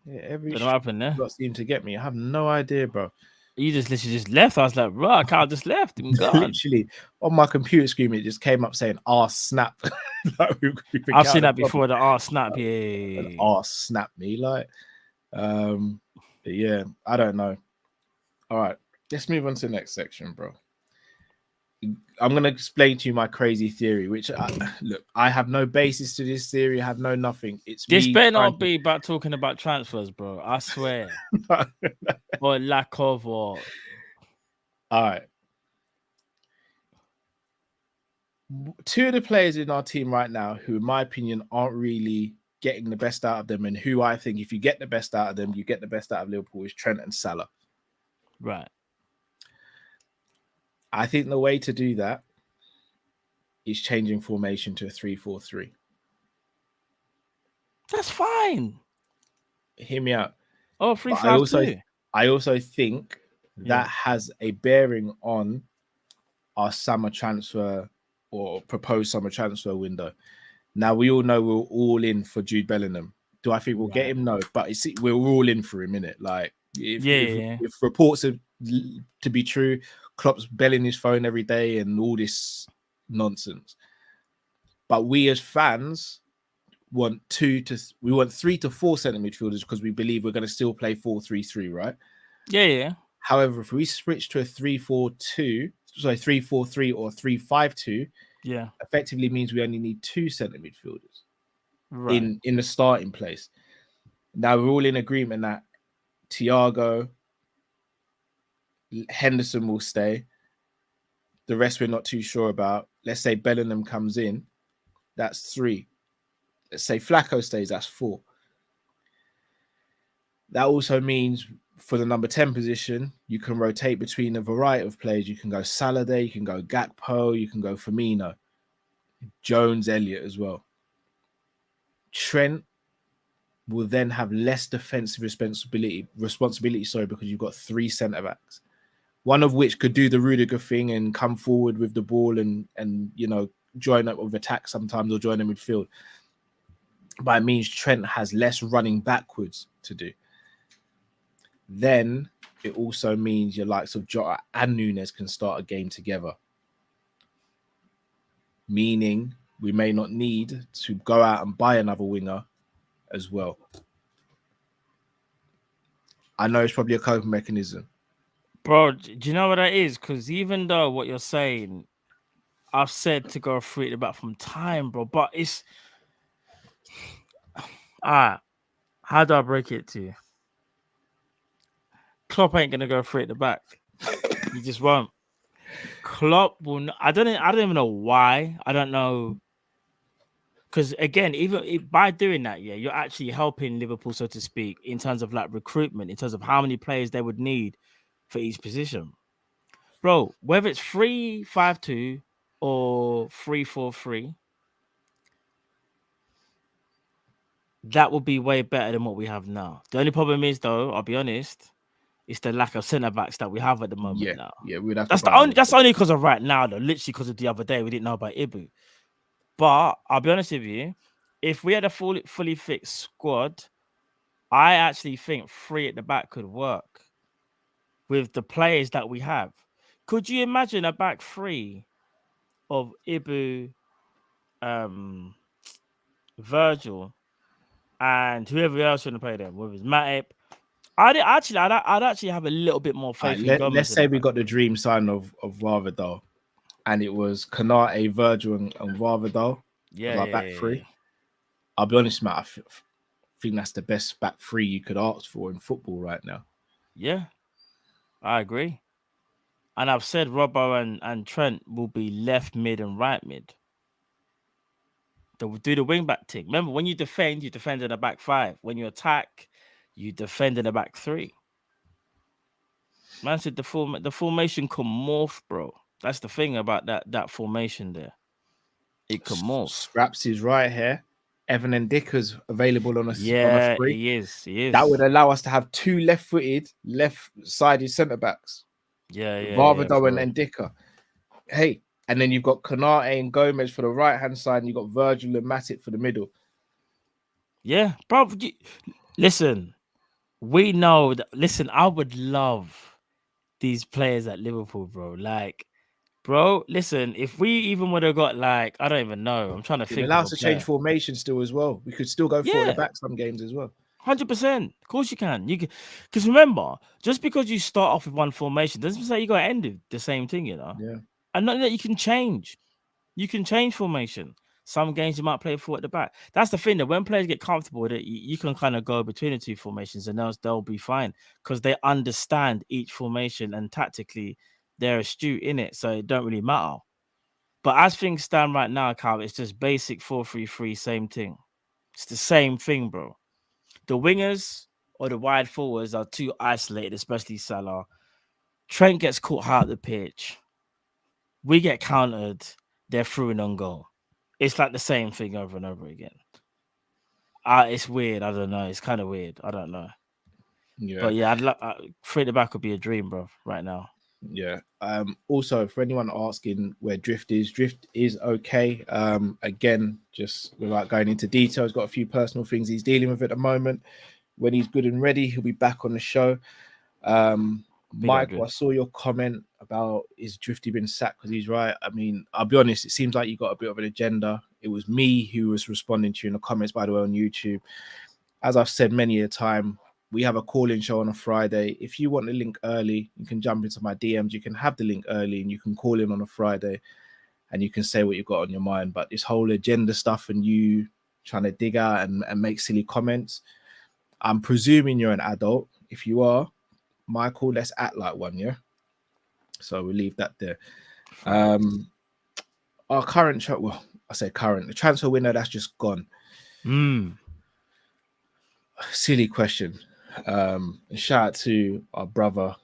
Yeah, every what happened there? Seemed to get me. I have no idea, bro. You just literally just left. I was like, right, Carl just left. Literally on my computer screen, it just came up saying "arse snap." I've seen that before. The arse snap, yeah. Arse snap me, yeah. I don't know. All right, let's move on to the next section, bro. I'm gonna explain to you my crazy theory, which I have no basis to this theory. I have no nothing. This better not be about talking about transfers, bro. I swear. Or lack of, or all right. Two of the players in our team right now, who in my opinion aren't really getting the best out of them, and who I think if you get the best out of them, you get the best out of Liverpool, is Trent and Salah. Right. I think the way to do that is changing formation to a 3-4-3. That's fine. Hear me out. Oh, 3-5-2. I also think that has a bearing on our summer transfer or proposed summer transfer window. Now, we all know we're all in for Jude Bellingham. Do I think we'll get him? No, but we're all in for him, innit? Like, if reports are to be true, Klopp's belling his phone every day and all this nonsense. But we as fans want 3 to 4 centre midfielders because we believe we're going to still play 4-3-3, right? Yeah. However, if we switch to a 3-4-2, 3-4-3 or 3-5-2, effectively means we only need 2 centre midfielders in the starting place. Now we're all in agreement that Thiago, Henderson will stay. The rest we're not too sure about. Let's say Bellingham comes in, that's 3. Let's say Flacco stays, that's 4. That also means for the number 10 position, you can rotate between a variety of players. You can go Salah there, you can go Gakpo, you can go Firmino, Jones, Elliott as well. Trent will then have less defensive responsibility, because you've got 3 centre-backs. One of which could do the Rudiger thing and come forward with the ball and join up with attack sometimes or join in midfield. But it means Trent has less running backwards to do. Then it also means your likes of Jota and Nunez can start a game together. Meaning we may not need to go out and buy another winger as well. I know it's probably a coping mechanism. Bro, do you know what that is? Because even though what you're saying, I've said to go 3 at the back from time, bro. But it's... How do I break it to you? Klopp ain't going to go 3 at the back. He just won't. Klopp will... I don't even know why. I don't know Because again, by doing that, yeah, you're actually helping Liverpool, so to speak, in terms of like recruitment, in terms of how many players they would need for each position. Bro, whether it's 3-5-2 or 3-4-3, that would be way better than what we have now. The only problem is, though, I'll be honest, it's the lack of centre backs that we have at the moment now. Yeah, we'd have That's to the only. That's only because of right now, though. Literally because of the other day, we didn't know about Ibu. But I'll be honest with you, if we had a fully fixed squad, I actually think 3 at the back could work with the players that we have. Could you imagine a back 3 of Ibu, Virgil, and whoever else going to play them? Whether it's Matip, I'd actually have a little bit more faith in Gomez. Let's say we got the dream sign of Varvadal, and it was Kanate, Virgil, and Varvadal. Yeah, back 3. I'll be honest, Matt. I think that's the best back 3 you could ask for in football right now. Yeah, I agree. And I've said Robbo and Trent will be left mid and right mid. They'll do the wing back thing. Remember, when you defend in the back 5. When you attack, you defend in the back 3. Man said the formation can morph, bro. That's the thing about that formation there. It can morph. Scraps is right here. Evan and Dicker's available on a 3. He is. That would allow us to have 2 left-footed, left-sided centre backs. Varvadal and Dicker. Hey, and then you've got Kanate and Gomez for the right-hand side, and you've got Virgil and Matip for the middle. Yeah, bro. Listen, we know that. Listen, I would love these players at Liverpool, bro. Like, bro, listen, if we even would have got like, I don't even know. I'm trying to think. It allows us to change formation still as well. We could still go for the back some games as well. 100%. Of course you can. You can, because remember, just because you start off with one formation doesn't say you got to end with the same thing, you know. Yeah. And not that you can change. You can change formation. Some games you might play 4 at the back. That's the thing, that when players get comfortable with it, you can kind of go between the 2 formations and they'll be fine because they understand each formation and tactically they're astute in it, so it don't really matter. But as things stand right now, Cal, it's just basic 4-3-3, same thing. It's the same thing, bro. The wingers or the wide forwards are too isolated, especially Salah. Trent gets caught high at the pitch. We get countered. They're through and on goal. It's like the same thing over and over again. It's weird. I don't know. It's kind of weird. I don't know. Yeah. But yeah, 3 at the back would be a dream, bro, right now. Yeah. Also, for anyone asking where Drift is okay. Again, just without going into details, got a few personal things he's dealing with at the moment. When he's good and ready, he'll be back on the show. Michael, I saw your comment about is Drifty been sacked because he's right. I mean, I'll be honest, it seems like you got a bit of an agenda. It was me who was responding to you in the comments, by the way, on YouTube. As I've said many a time, we have a call-in show on a Friday. If you want the link early, you can jump into my DMs. You can have the link early and you can call in on a Friday and you can say what you've got on your mind. But this whole agenda stuff and you trying to dig out and make silly comments, I'm presuming you're an adult. If you are, Michael, let's act like one, yeah? So we'll leave that there. Our current, the transfer window, that's just gone. Silly question. Shout out to our brother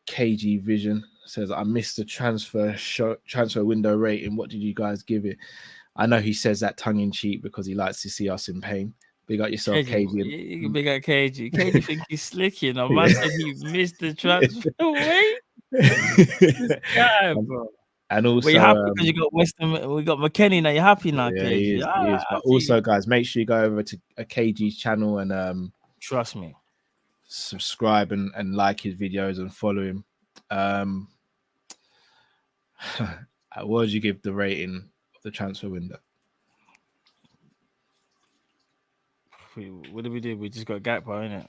KG Vision. Says, I missed the transfer window rating. What did you guys give it? I know he says that tongue in cheek because he likes to see us in pain. Big up yourself, KG. Big up KG. KG think he's slick, you know. Man said he missed the transfer. Wait. Guy, bro. And also, you're happy because you got Weston, we got McKennie now. You're happy now, yeah, KG. he is. But also, guys, make sure you go over to a KG's channel and trust me, subscribe and like his videos and follow him. What would you give the rating of the transfer window? What did we do? We just got Gakpo, innit?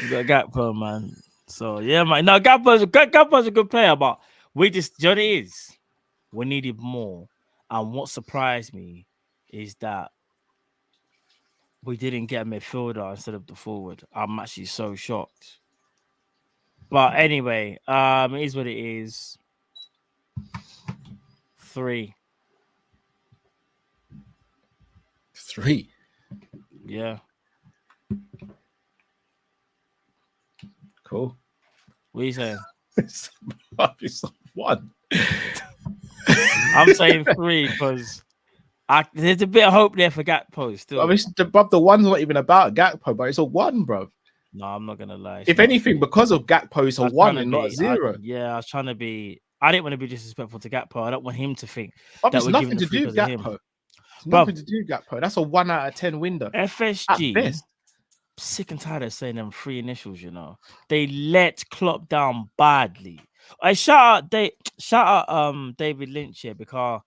We got Gakpo, man. So yeah, man. No, Gakpo's a good player, but we just, you know what it is? We needed more. And what surprised me is that we didn't get a midfielder instead of the forward. I'm actually so shocked. But anyway, it is what it is. 3. 3. Yeah. Cool. What are you saying? It's 1. I'm saying 3 because there's a bit of hope there for Gakpo still. I mean, the 1's not even about Gakpo, but it's a 1, bro. No, I'm not gonna lie. If anything, because of Gakpo, it's a 1 and not a 0. I was trying to be. I didn't want to be disrespectful to Gakpo. I don't want him to think that It's we're nothing giving to the 3 do with because of him. Gakpo. It's nothing to do with Gakpo. That's a 1 out of 10 window. At FSG, best. sick and tired of saying them 3 initials. You know, they let Klopp down badly. I shout out David Lynch here because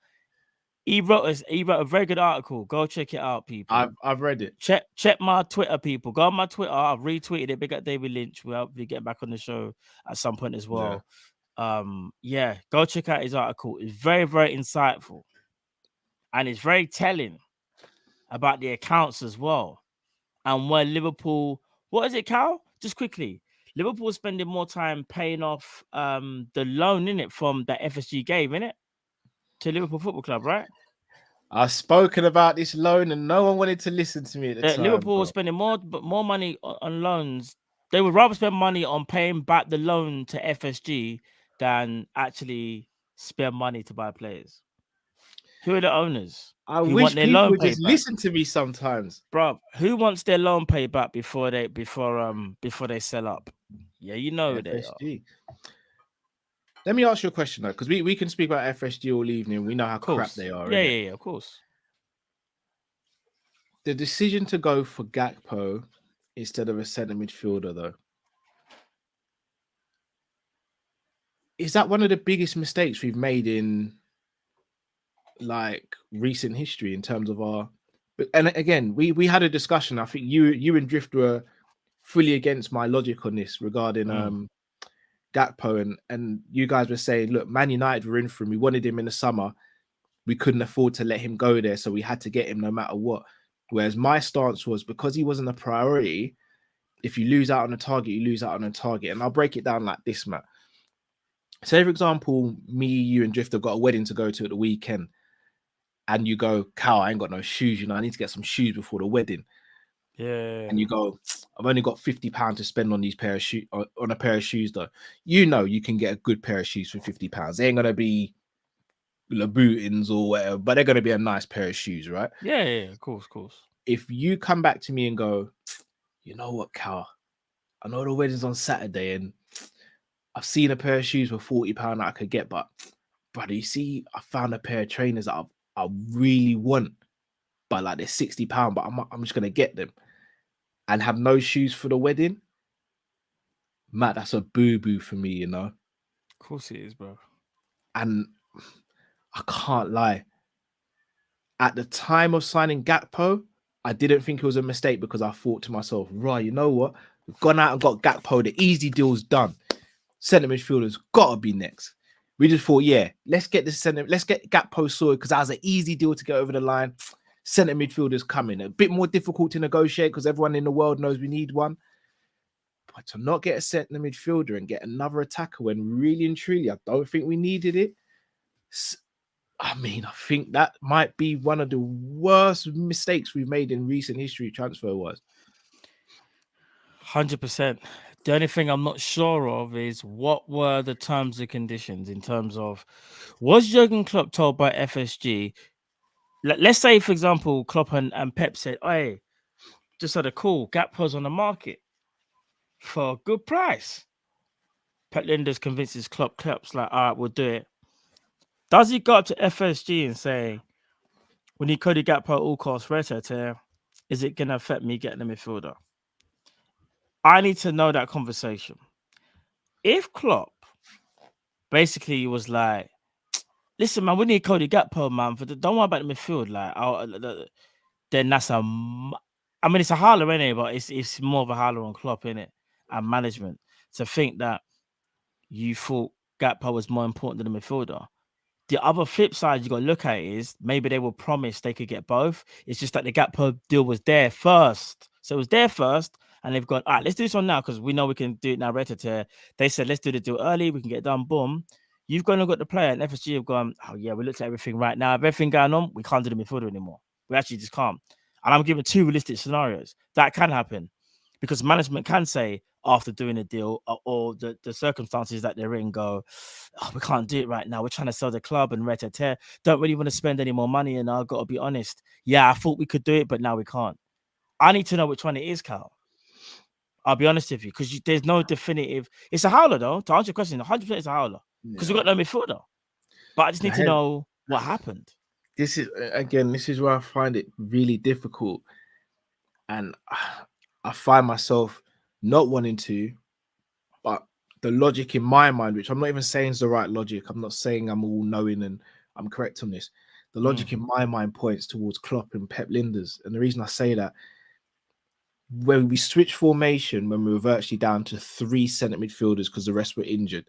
he wrote a very good article. Go check it out, people. I've read it. Check my Twitter, people. Go on my Twitter. I've retweeted it. Big up David Lynch. We'll hopefully get back on the show at some point as well. Yeah, go check out his article. It's very, very insightful. And it's very telling about the accounts as well. And where Liverpool, what is it, Cal? Just quickly. Liverpool is spending more time paying off the loan, in it, from that FSG gave, innit? To Liverpool Football Club, right? I've spoken about this loan and no one wanted to listen to me at the time. Liverpool was spending more money on loans. They would rather spend money on paying back the loan to FSG than actually spend money to buy players. Who are the owners? I wish people would just listen to me sometimes, bro. Who wants their loan paid back before they sell up? Yeah, you know FSG. Let me ask you a question though, because we can speak about FSG all evening. We know how crap they are. Yeah, of course. The decision to go for Gakpo instead of a centre midfielder, though, is that one of the biggest mistakes we've made in like recent history in terms of our? And again, we had a discussion. I think you and Drift were fully against my logic on this regarding Gakpo, and you guys were saying, look, Man United were in for him. We wanted him in the summer. We couldn't afford to let him go there, so we had to get him no matter what. Whereas my stance was, because he wasn't a priority, if you lose out on a target, you lose out on a target. And I'll break it down like this, Matt. Say, for example, me, you, and Drift have got a wedding to go to at the weekend, and you go, Cal, I ain't got no shoes. You know, I need to get some shoes before the wedding. Yeah. And you go, I've only got £50 to spend on these pair of shoes, on a pair of shoes, though. You know, you can get a good pair of shoes for £50. They ain't gonna be Louboutins or whatever, but they're gonna be a nice pair of shoes, right? Yeah, of course. If you come back to me and go, you know what, Cal, I know the wedding's on Saturday and I've seen a pair of shoes for £40 that I could get, but brother, you see, I found a pair of trainers that I really want, but like they're £60, but I'm just gonna get them and have no shoes for the wedding. Matt, that's a boo-boo for me, you know. Of course it is, bro. And I can't lie. At the time of signing Gakpo, I didn't think it was a mistake because I thought to myself, right, you know what? We've gone out and got Gakpo. The easy deal's done. Centre midfielder's got to be next. We just thought, yeah, let's get Gakpo sorted because that was an easy deal to get over the line. Centre midfielder's coming. A bit more difficult to negotiate because everyone in the world knows we need one. But to not get a centre midfielder and get another attacker when really and truly I don't think we needed it. I mean, I think that might be one of the worst mistakes we've made in recent history transfer-wise. 100%. The only thing I'm not sure of is what were the terms and conditions in terms of, was Jurgen Klopp told by FSG, let's say, for example, Klopp and Pep said, hey, just had a call, Gakpo's on the market for a good price. Pep Linders convinces Klopp's like, all right, we'll do it. Does he go up to FSG and say, we need Cody Gakpo at all costs, is it going to affect me getting a midfielder? I need to know that conversation. If Klopp basically was like, listen, man, we need Cody Gakpo, man. Don't worry about the midfield. Then that's it's a holler, innit? But it's more of a holler on Klopp, innit? And management. To think that you thought Gakpo was more important than the midfielder. The other flip side you got to look at is maybe they were promised they could get both. It's just that the Gakpo deal was there first. So it was there first, and they've gone, all right, let's do this one now because we know we can do it now. They said, let's do the deal early. We can get it done. Boom. You've gone and got the player, and FSG have gone, oh, yeah, we looked at everything right now. If everything going on, we can't do the midfielder anymore. We actually just can't. And I'm giving 2 realistic scenarios. That can happen because management can say after doing a deal or the circumstances that they're in go, oh, we can't do it right now. We're trying to sell the club and don't really want to spend any more money. And I've got to be honest. Yeah, I thought we could do it, but now we can't. I need to know which one it is, Cal. I'll be honest with you because there's no definitive. It's a howler, though. To answer your question, 100% it's a howler because we've got no midfielder. But I just need to know what happened. This is where I find it really difficult. And I find myself not wanting to, but the logic in my mind, which I'm not even saying is the right logic. I'm not saying I'm all knowing and I'm correct on this. The logic in my mind points towards Klopp and Pep Linders. And the reason I say that, when we switched formation, when we were virtually down to 3 centre midfielders because the rest were injured,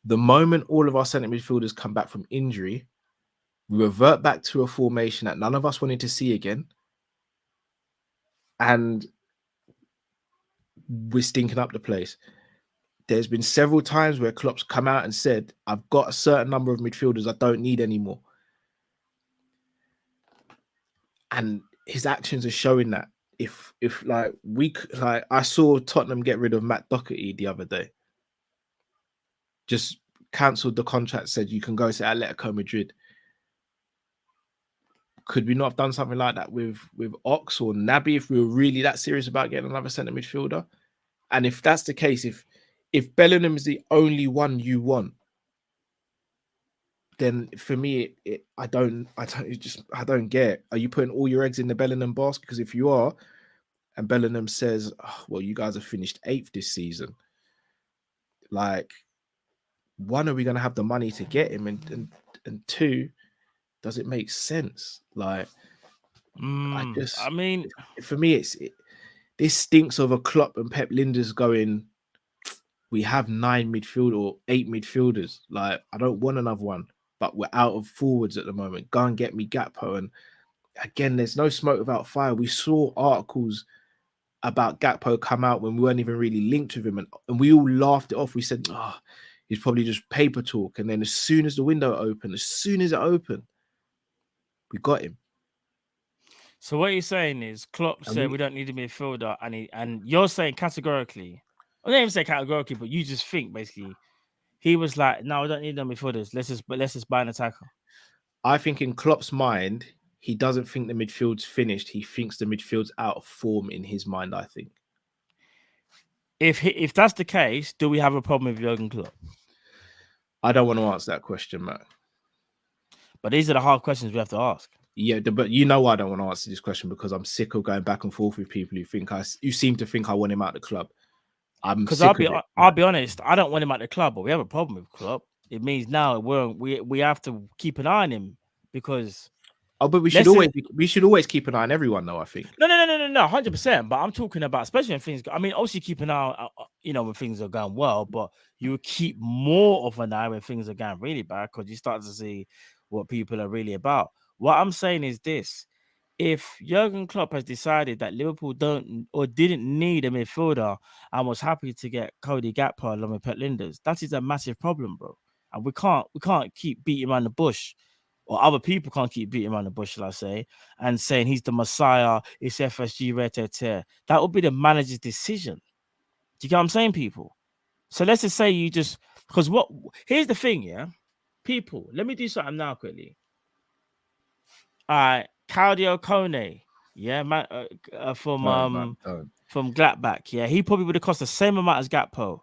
the moment all of our centre midfielders come back from injury, we revert back to a formation that none of us wanted to see again. And we're stinking up the place. There's been several times where Klopp's come out and said, I've got a certain number of midfielders I don't need anymore. And his actions are showing that. If I saw Tottenham get rid of Matt Doherty the other day. Just cancelled the contract, said you can go to Atletico Madrid. Could we not have done something like that with Ox or Naby if we were really that serious about getting another centre midfielder? And if that's the case, if Bellingham is the only one you want, then for me, I don't get. Are you putting all your eggs in the Bellingham basket? Because if you are, and Bellingham says, oh, well, you guys have finished 8th this season, like, 1, are we going to have the money to get him? And 2, does it make sense? Like, for me, this stinks of a Klopp and Pep Linders going, we have 9 midfield or 8 midfielders. Like, I don't want another one, but we're out of forwards at the moment. Go and get me Gakpo. And again, there's no smoke without fire. We saw articles about Gakpo come out when we weren't even really linked with him. And we all laughed it off. We said, he's probably just paper talk. And then as soon as the window opened, we got him. So what you're saying is Klopp said we don't need a midfielder, and you're saying categorically, I don't even say categorically, but you just think basically he was like, no, we don't need no midfielders. Let's just buy an attacker. I think in Klopp's mind, he doesn't think the midfield's finished. He thinks the midfield's out of form in his mind, I think. If that's the case, do we have a problem with Jurgen Klopp? I don't want to answer that question, Matt. But these are the hard questions we have to ask. Yeah, but you know why I don't want to answer this question, because I'm sick of going back and forth with people who seem to think I want him out of the club. Because I'll be honest, I don't want him out of the club, but we have a problem with Klopp. It means now we have to keep an eye on him because. Oh, but we should always keep an eye on everyone, though. I think. No, 100%. But I'm talking about, especially when things. I mean, obviously keep an eye, when things are going well, but you keep more of an eye when things are going really bad because you start to see what people are really about. What I'm saying is this: if Jurgen Klopp has decided that Liverpool don't or didn't need a midfielder and was happy to get Cody Gakpo along with Pep Linders, that is a massive problem, bro. And we can't keep beating around the bush. Or other people can't keep beating around the bush, shall I say, and saying he's the Messiah, it's FSG, that would be the manager's decision. Do you get what I'm saying, people? So let's just say here's the thing, yeah? People, let me do something now quickly. All right, Claudio Kone, yeah, from Gladbach, yeah, he probably would have cost the same amount as Gakpo.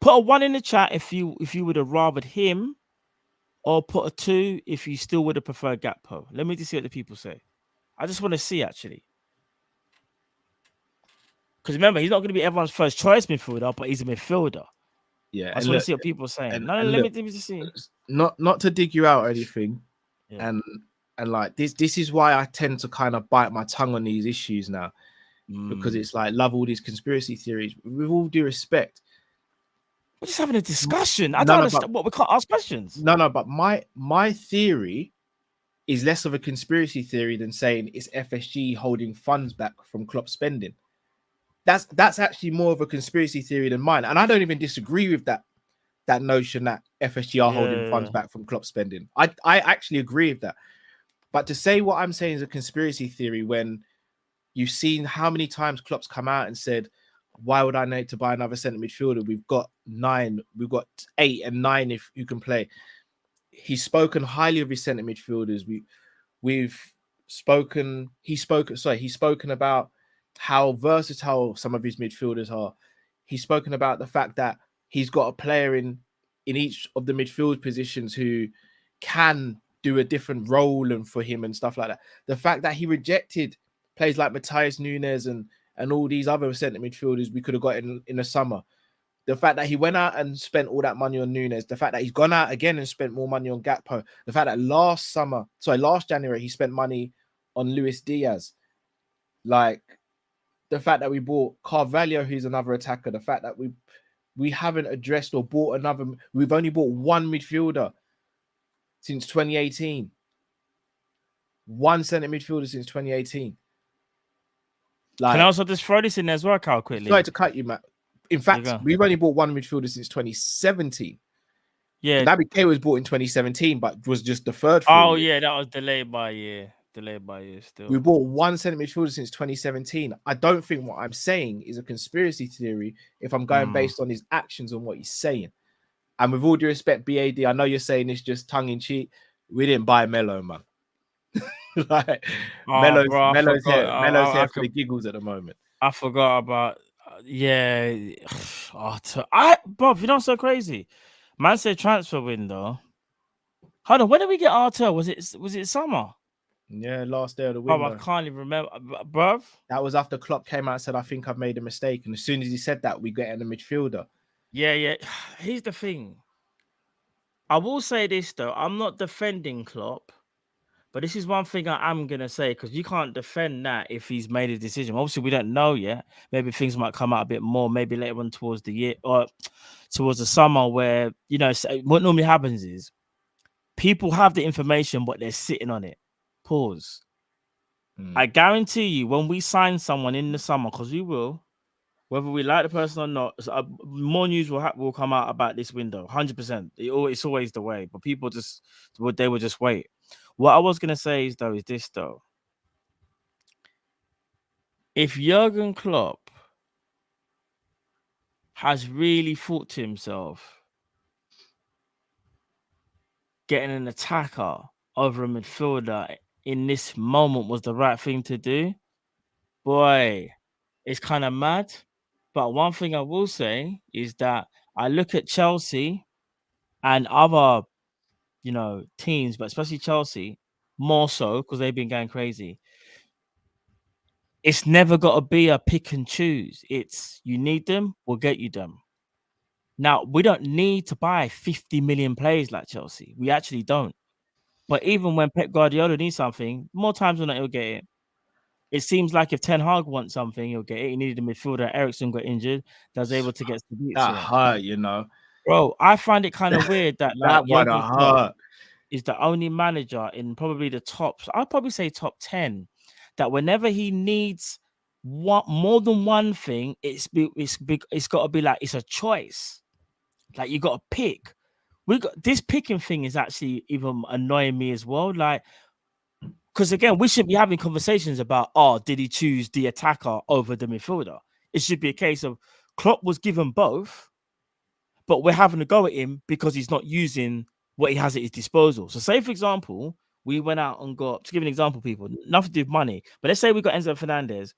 Put a 1 in the chat if you would have rathered him, or put a 2 if you still would have preferred Gakpo. Let me just see what the people say. I just want to see, actually. Because remember, he's not going to be everyone's first choice midfielder, but he's a midfielder. Yeah, I just want to see what people are saying. Let me just see. Not to dig you out or anything. Yeah. And like this is why I tend to kind of bite my tongue on these issues now. Because it's like, love all these conspiracy theories. With all due respect. We're just having a discussion. I don't understand what we can't ask questions. No, but my theory is less of a conspiracy theory than saying it's FSG holding funds back from Klopp spending. that's actually more of a conspiracy theory than mine, and I don't even disagree with that notion that FSG are holding funds back from Klopp spending. I actually agree with that. But to say what I'm saying is a conspiracy theory when you've seen how many times Klopp's come out and said, why would I need to buy another centre midfielder? We've got 9, we've got 8 and 9 if you can play. He's spoken highly of his centre midfielders. He's spoken about how versatile some of his midfielders are. He's spoken about the fact that he's got a player in each of the midfield positions who can do a different role and for him and stuff like that. The fact that he rejected players like Matthias Nunez and all these other centre midfielders we could have got in the summer. The fact that he went out and spent all that money on Nunez. The fact that he's gone out again and spent more money on Gakpo. The fact that last January, he spent money on Luis Diaz. Like, the fact that we bought Carvalho, who's another attacker. The fact that we haven't addressed or bought another. We've only bought one midfielder since 2018. One centre midfielder since 2018. Like, can I also just throw this in as well, Carl, quickly? Sorry to cut you, Matt. In fact, we've only bought one midfielder since 2017. Yeah. Naby Keita was bought in 2017, but was just deferred. Yeah, that was delayed by a year. Still. We bought one centre midfielder since 2017. I don't think what I'm saying is a conspiracy theory if I'm going based on his actions and what he's saying. And with all due respect, BAD, I know you're saying it's just tongue in cheek. We didn't buy Melo, man. Melo's here for the giggles at the moment. I forgot about bro, you know what's so crazy? Man said transfer window. Hold on, when did we get Artel? Was it summer? Yeah, last day of the window. Oh, I can't even remember, bruv. That was after Klopp came out and said, I think I've made a mistake. And as soon as he said that, we get in the midfielder. Yeah. Here's the thing. I will say this, though. I'm not defending Klopp, but this is one thing I am going to say, because you can't defend that if he's made a decision. Obviously, we don't know yet. Maybe things might come out a bit more, maybe later on towards the year or towards the summer where, you know, what normally happens is people have the information, but they're sitting on it. Pause. I guarantee you, when we sign someone in the summer, because we will, whether we like the person or not, more news will come out about this window. 100%. It's always the way, but people they will just wait. What I was gonna say is this though. If Jurgen Klopp has really thought to himself, getting an attacker over a midfielder in this moment was the right thing to do, boy, it's kind of mad. But one thing I will say is that I look at Chelsea and other, you know, teams, but especially Chelsea, more so because they've been going crazy. It's never got to be a pick and choose. It's you need them, we'll get you them. Now, we don't need to buy 50 million players like Chelsea. We actually don't. But even when Pep Guardiola needs something, more times than not, he'll get it. It seems like if Ten Hag wants something, he'll get it. He needed a midfielder. Ericsson got injured. That was able to get the that hurt, you know. Bro, I find it kind of weird that that one hurt. Is the only manager in probably the top, I'd probably say top 10, that whenever he needs more than one thing, it's got to be like it's a choice. Like you got to pick. We got this picking thing is actually even annoying me as well. Like, because again, we shouldn't be having conversations about, did he choose the attacker over the midfielder? It should be a case of Klopp was given both, but we're having to go at him because he's not using what he has at his disposal. So say, for example, we went out and got, to give an example, people, nothing to do with money, but let's say we got Enzo Fernandez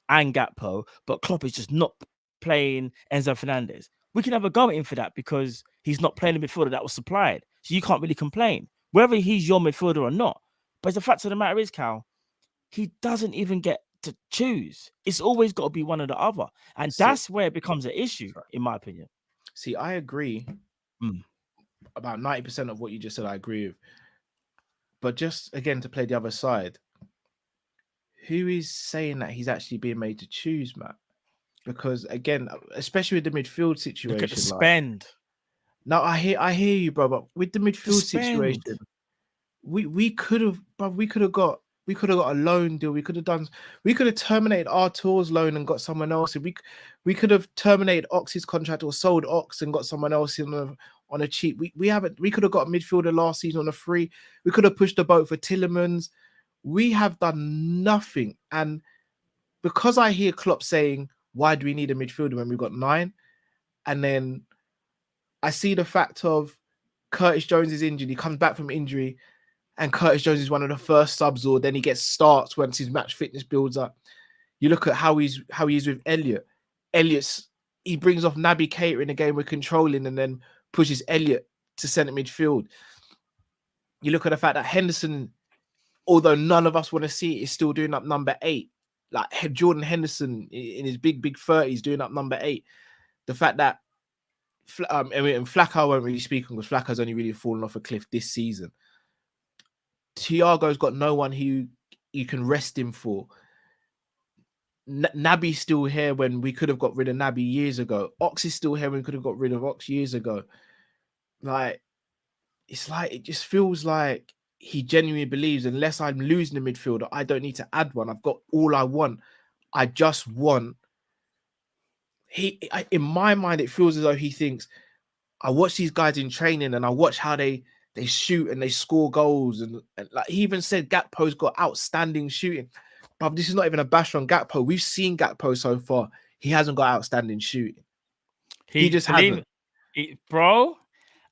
and Gakpo, but Klopp is just not playing Enzo Fernandez. We can have a go at him for that because he's not playing the midfielder that was supplied. So you can't really complain, whether he's your midfielder or not. But the fact of the matter is, Cal, he doesn't even get to choose. It's always got to be one or the other. And that's where it becomes an issue, in my opinion. See, I agree. About 90% of what you just said, I agree with. But just, again, to play the other side, who is saying that he's actually being made to choose, Matt? Because, again, especially with the midfield situation. Look at the spend. No, I hear you, bro. But with the midfield situation, we could have got We could have got a loan deal. We could have terminated our tours loan and got someone else. We could have terminated Ox's contract or sold Ox and got someone else on a cheap. We could have got a midfielder last season on a free. We could have pushed the boat for Tillemans. We have done nothing. And because I hear Klopp saying, why do we need a midfielder when we've got 9? And then I see the fact of Curtis Jones is injured. He comes back from injury. And Curtis Jones is one of the first subs, or then he gets starts once his match fitness builds up. You look at how he is with Elliot. He brings off Naby Keita in a game we're controlling and then pushes Elliot to centre midfield. You look at the fact that Henderson, although none of us want to see it, is still doing up number 8. Like Jordan Henderson in his big 30s doing up number 8. The fact that and Flacco I won't really speak on because Flacco's only really fallen off a cliff this season. Thiago's got no one who you can rest him for. Naby's still here when we could have got rid of Naby years ago. Ox is still here when we could have got rid of Ox years ago. Like, it's like, it just feels like he genuinely believes unless I'm losing a midfielder, I don't need to add one. I've got all I want. I just want. In my mind, it feels as though he thinks, I watch these guys in training and I watch how they shoot and they score goals. And like he even said Gakpo's got outstanding shooting. But this is not even a bash on Gakpo. We've seen Gakpo so far. He hasn't got outstanding shooting. He just hasn't. Bro,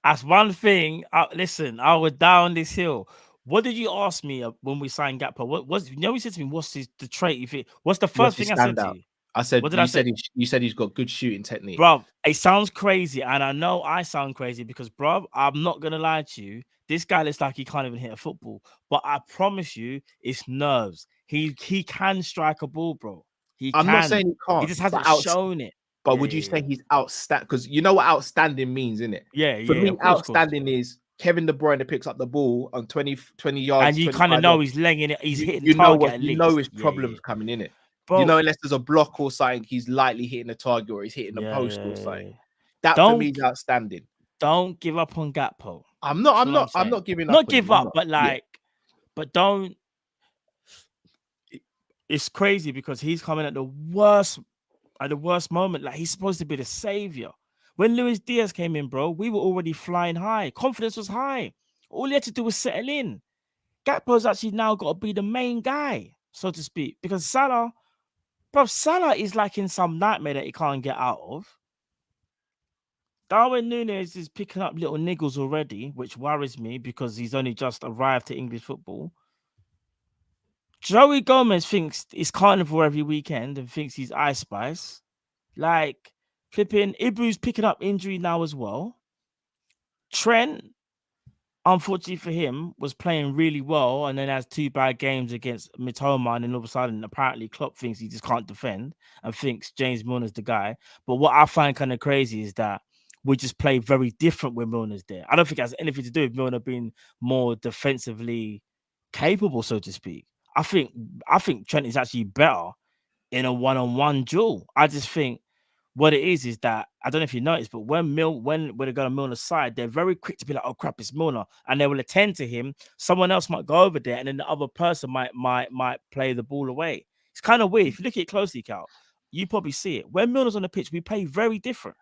that's one thing. Listen, I was down this hill. What did you ask me when we signed Gakpo? What was, you know, he said to me, what's the trait? What's the first thing I said to you? I said, what did I say? You said he's got good shooting technique. Bro, it sounds crazy. And I know I sound crazy because, bro, I'm not going to lie to you. This guy looks like he can't even hit a football. But I promise you, it's nerves. He can strike a ball, bro. I'm not saying he can't. He just hasn't shown it. But would you say he's outstanding? Because you know what outstanding means, innit? Yeah, For me, outstanding is Kevin De Bruyne picks up the ball on 20 yards. And you kind of know he's laying it. He's hitting the target. You know his problems coming in it. Bro, you know, unless there's a block or something, he's lightly hitting the target or he's hitting the post or something. That for me is outstanding. Don't give up on Gakpo. I'm not giving up. Not give up, but but don't. It's crazy because he's coming at the worst moment. Like he's supposed to be the savior. When Luis Diaz came in, bro, we were already flying high. Confidence was high. All he had to do was settle in. Gakpo's actually now got to be the main guy, so to speak, because Salah is like in some nightmare that he can't get out of. Darwin Nunez is picking up little niggles already, which worries me because he's only just arrived to English football. Joey Gomez thinks it's carnival every weekend and thinks he's Ice Spice. Like, flipping, Ibu's picking up injury now as well. Trent, unfortunately for him, was playing really well and then has 2 bad games against Mitoma, and then all of a sudden, apparently Klopp thinks he just can't defend and thinks James Milner's the guy. But what I find kind of crazy is that we just play very different when Milner's there. I don't think it has anything to do with Milner being more defensively capable, so to speak. I think Trent is actually better in a one-on-one duel. I just think what it is that I don't know if you noticed, but when they go on Milner's side, they're very quick to be like, "Oh crap, it's Milner," and they will attend to him. Someone else might go over there, and then the other person might play the ball away. It's kind of weird. If you look at it closely, Cal, you probably see it. When Milner's on the pitch, we play very different.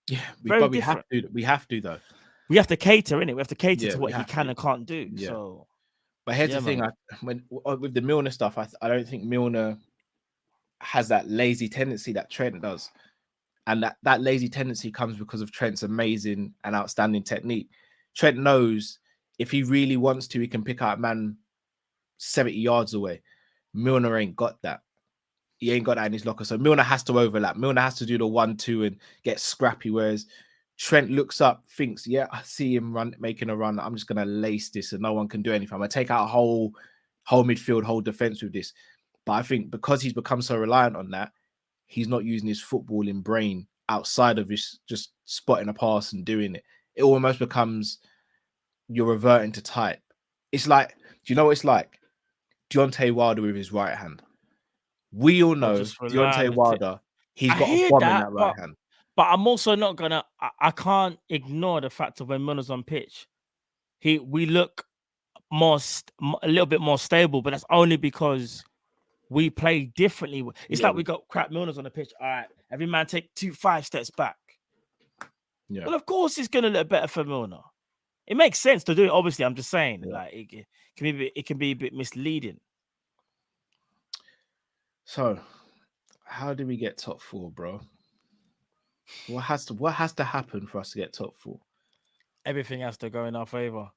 Yeah, we have to. We have to though. We have to cater, innit? We have to cater to what he can and can't do. Yeah. So. But here's the thing: with the Milner stuff, I don't think Milner has that lazy tendency that Trent does, and that lazy tendency comes because of Trent's amazing and outstanding technique. Trent knows if he really wants to, he can pick out a man 70 yards away. Milner ain't got that. He ain't got that in his locker, so Milner has to overlap. Milner has to do the 1-2 and get scrappy, whereas Trent looks up, thinks, yeah, I see him making a run. I'm just going to lace this and no one can do anything. I'm going to take out a whole midfield, whole defense with this. But I think because he's become so reliant on that, he's not using his footballing brain outside of just spotting a pass and doing it. It almost becomes you're reverting to type. It's like, do you know what it's like? Deontay Wilder with his right hand. We all know Deontay Wilder, he's got a bomb in that right hand. But I'm also not I can't ignore the fact of when Milner's on pitch, we look a little bit more stable, but that's only because we play differently. It's like we got crap Milners on the pitch. All right, every man take 5 steps back. Yeah. Well, of course, it's gonna look better for Milner. It makes sense to do it. Obviously, I'm just saying, like it can be a bit misleading. So, how do we get top 4, bro? What has to happen for us to get top 4? Everything has to go in our favor.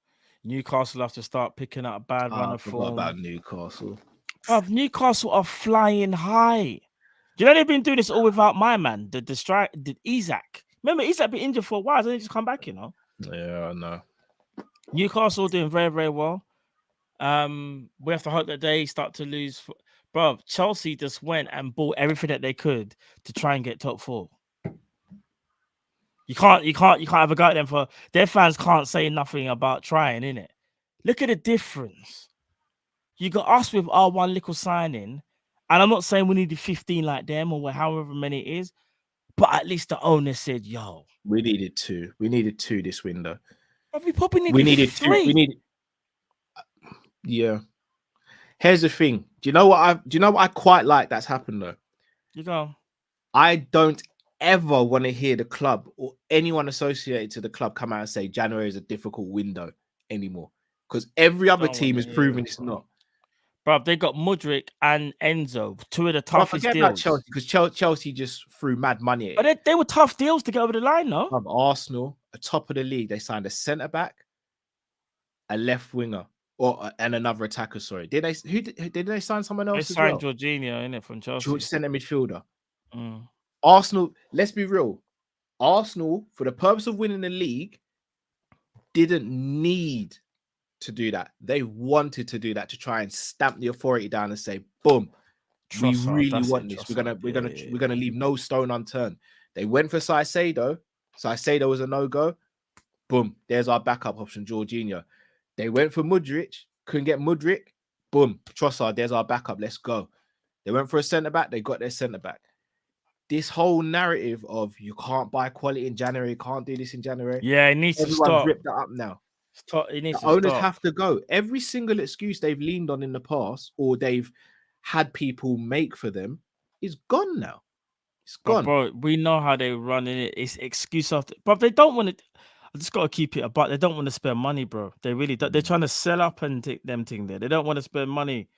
Newcastle have to start picking up a bad run I of forgot form. about Newcastle. Bruv, Newcastle are flying high. You know they've been doing this all without my man, the Isaac. Remember, Isaac been injured for a while, hasn't he just come back, you know? Yeah, I know. Newcastle doing very, very well. We have to hope that they start to lose. Bro, Chelsea just went and bought everything that they could to try and get top 4. You can't have a go at them for their fans can't say nothing about trying, innit? Look at the difference. You got us with our one little signing, and I'm not saying we needed 15 like them or however many it is, but at least the owner said, "Yo, we needed 2. We needed 2 this window. We probably needed we needed 3. 2. We needed. Yeah. Here's the thing. Do you know what I quite like that's happened though? You go. I don't ever want to hear the club or anyone associated to the club come out and say January is a difficult window anymore, because every other team is proving it's not. Bro, they got Mudryk and Enzo, 2 of the toughest deals. About Chelsea, because Chelsea just threw mad money at it. But they were tough deals to get over the line, no? Arsenal, at top of the league, they signed a centre back, a left winger, and another attacker. Sorry, did they sign someone else? They signed Jorginho, innit, from Chelsea. Centre midfielder. Arsenal, let's be real. Arsenal, for the purpose of winning the league, didn't need to do that. They wanted to do that to try and stamp the authority down and say, "Boom, we really want this. We're gonna leave no stone unturned." They went for Caicedo. Caicedo was a no-go. Boom, there's our backup option, Jorginho. They went for Mudryk, couldn't get Mudryk. Boom, Trossard, there's our backup. Let's go. They went for a centre back. They got their centre back. This whole narrative of you can't buy quality in January, can't do this in January. Yeah, it needs to stop. Ripped that up now. The owners have to go. Every single excuse they've leaned on in the past, or they've had people make for them, is gone now. It's gone, bro. We know how they run it. It's excuse after, but they don't want to. I just gotta keep it apart. They don't want to spend money, bro. They really don't. They're trying to sell up and take them thing there. They don't want to spend money.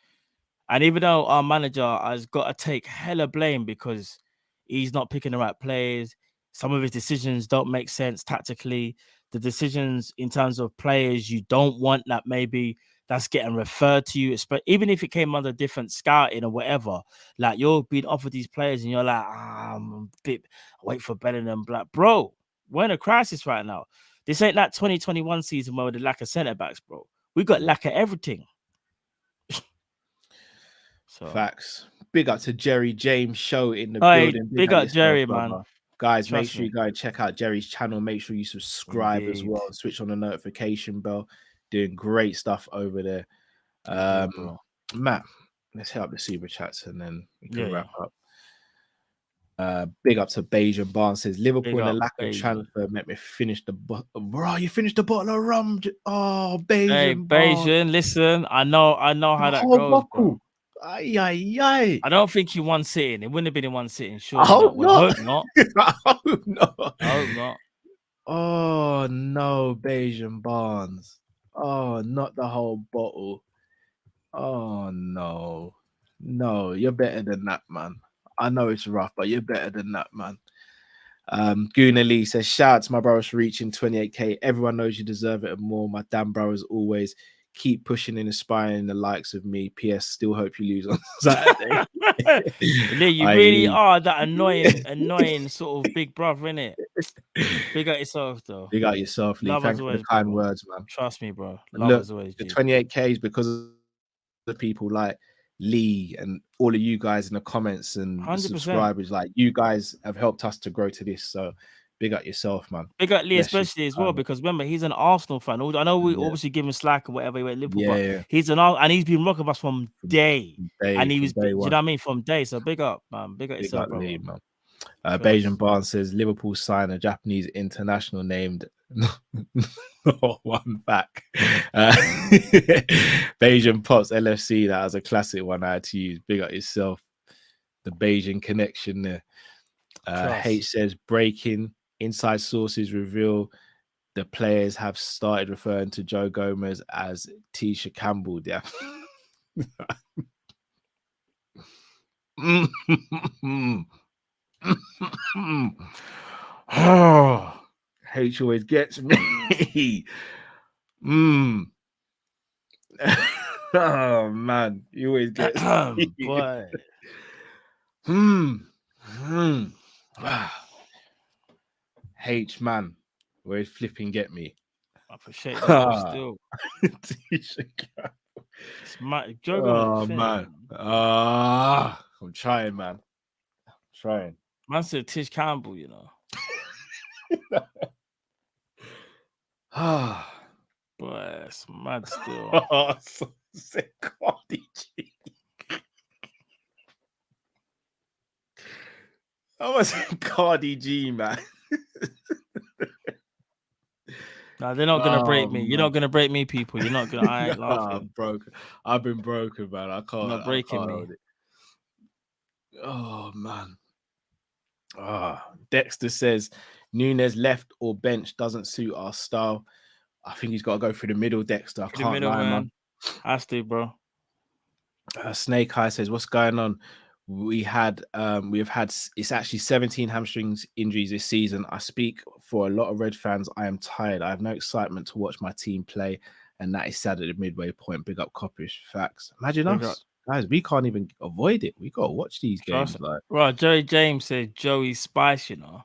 And even though our manager has got to take hella blame because he's not picking the right players, some of his decisions don't make sense tactically. The decisions in terms of players you don't want that maybe that's getting referred to you, even if it came under different scouting or whatever, like you're being offered these players and you're like, I'm a bit wait for better than black. Bro, we're in a crisis right now. This ain't that 2021 season where the lack of centre backs, bro. We got lack of everything. So facts. Big up to Jerry James show in the building. Big up Jerry, man. Guys, Trust make sure you go check out Jerry's channel. Make sure you subscribe as well. Switch on the notification bell. Doing great stuff over there. Matt, let's hit up the super chats and then we can wrap up. Big up to Bayesian Barnes says Liverpool and the lack of transfer met me finish the bro. You finished the bottle of rum. Oh, Bayesian. Hey, Bayesian, listen. I know how that goes. Bro. I don't think he won sitting. It wouldn't have been in one sitting. Sure. I hope not. I hope not. Oh no, Bayesian Barnes. Oh, not the whole bottle. Oh no. No, you're better than that, man. I know it's rough, but you're better than that, man. Guna Lee says, shout out to my brothers for reaching 28k. Everyone knows you deserve it and more. My damn brothers always keep pushing and inspiring the likes of me. PS, still hope you lose on Saturday. You really are that annoying sort of big brother, innit? Big out yourself, though. Big out yourself, Lee. Thanks for the kind words, man. Trust me, bro. Love as always. The 28k is because of the people like Lee and all of you guys in the comments and the subscribers. Like, you guys have helped us to grow to this. So big up yourself, man. Big up Lee, especially as well, because remember, he's an Arsenal fan. I know we obviously give him slack or whatever he went Liverpool, but he's and he's been rocking us from day. And he was, you know what I mean, from day. So big up, man. Big up yourself, bro. Lee, man. Bayesian Barnes says Liverpool signed a Japanese international named Not one back. Bayesian Pots LFC, that was a classic one I had to use. Big up yourself. The Bayesian connection there. H says breaking inside sources reveal the players have started referring to Joe Gomez as Tisha Campbell. Yeah. H always gets me. Oh man, you always get me. Boy. H man, always flipping get me. I appreciate that still. Tisha Campbell. It's my Joe Oh Gomez man. thing. I'm trying, man. I'm trying. Man said Tish Campbell, you know. Boy, it's mad still. Oh, so sick, Cardi G. I was Cardi G, man. No, they're not gonna break me. You're not gonna break me, people. You're not gonna. I ain't laughing. I'm broken. I've been broken, man. I can't. You're not breaking me. hold it. Oh man. Dexter says Nunez left or bench doesn't suit our style. I think he's got to go through the middle, Dexter. I can't lie, man. Has to, bro. Snake Eye says, "What's going on? We have had it's actually 17 hamstrings injuries this season. I speak for a lot of Red fans. I am tired. I have no excitement to watch my team play, and that is sad at the midway point. Big up Kopish. Facts. Imagine us, guys. We can't even avoid it. We gotta watch these games. Like, right, Joey James said Joey Spice, you know."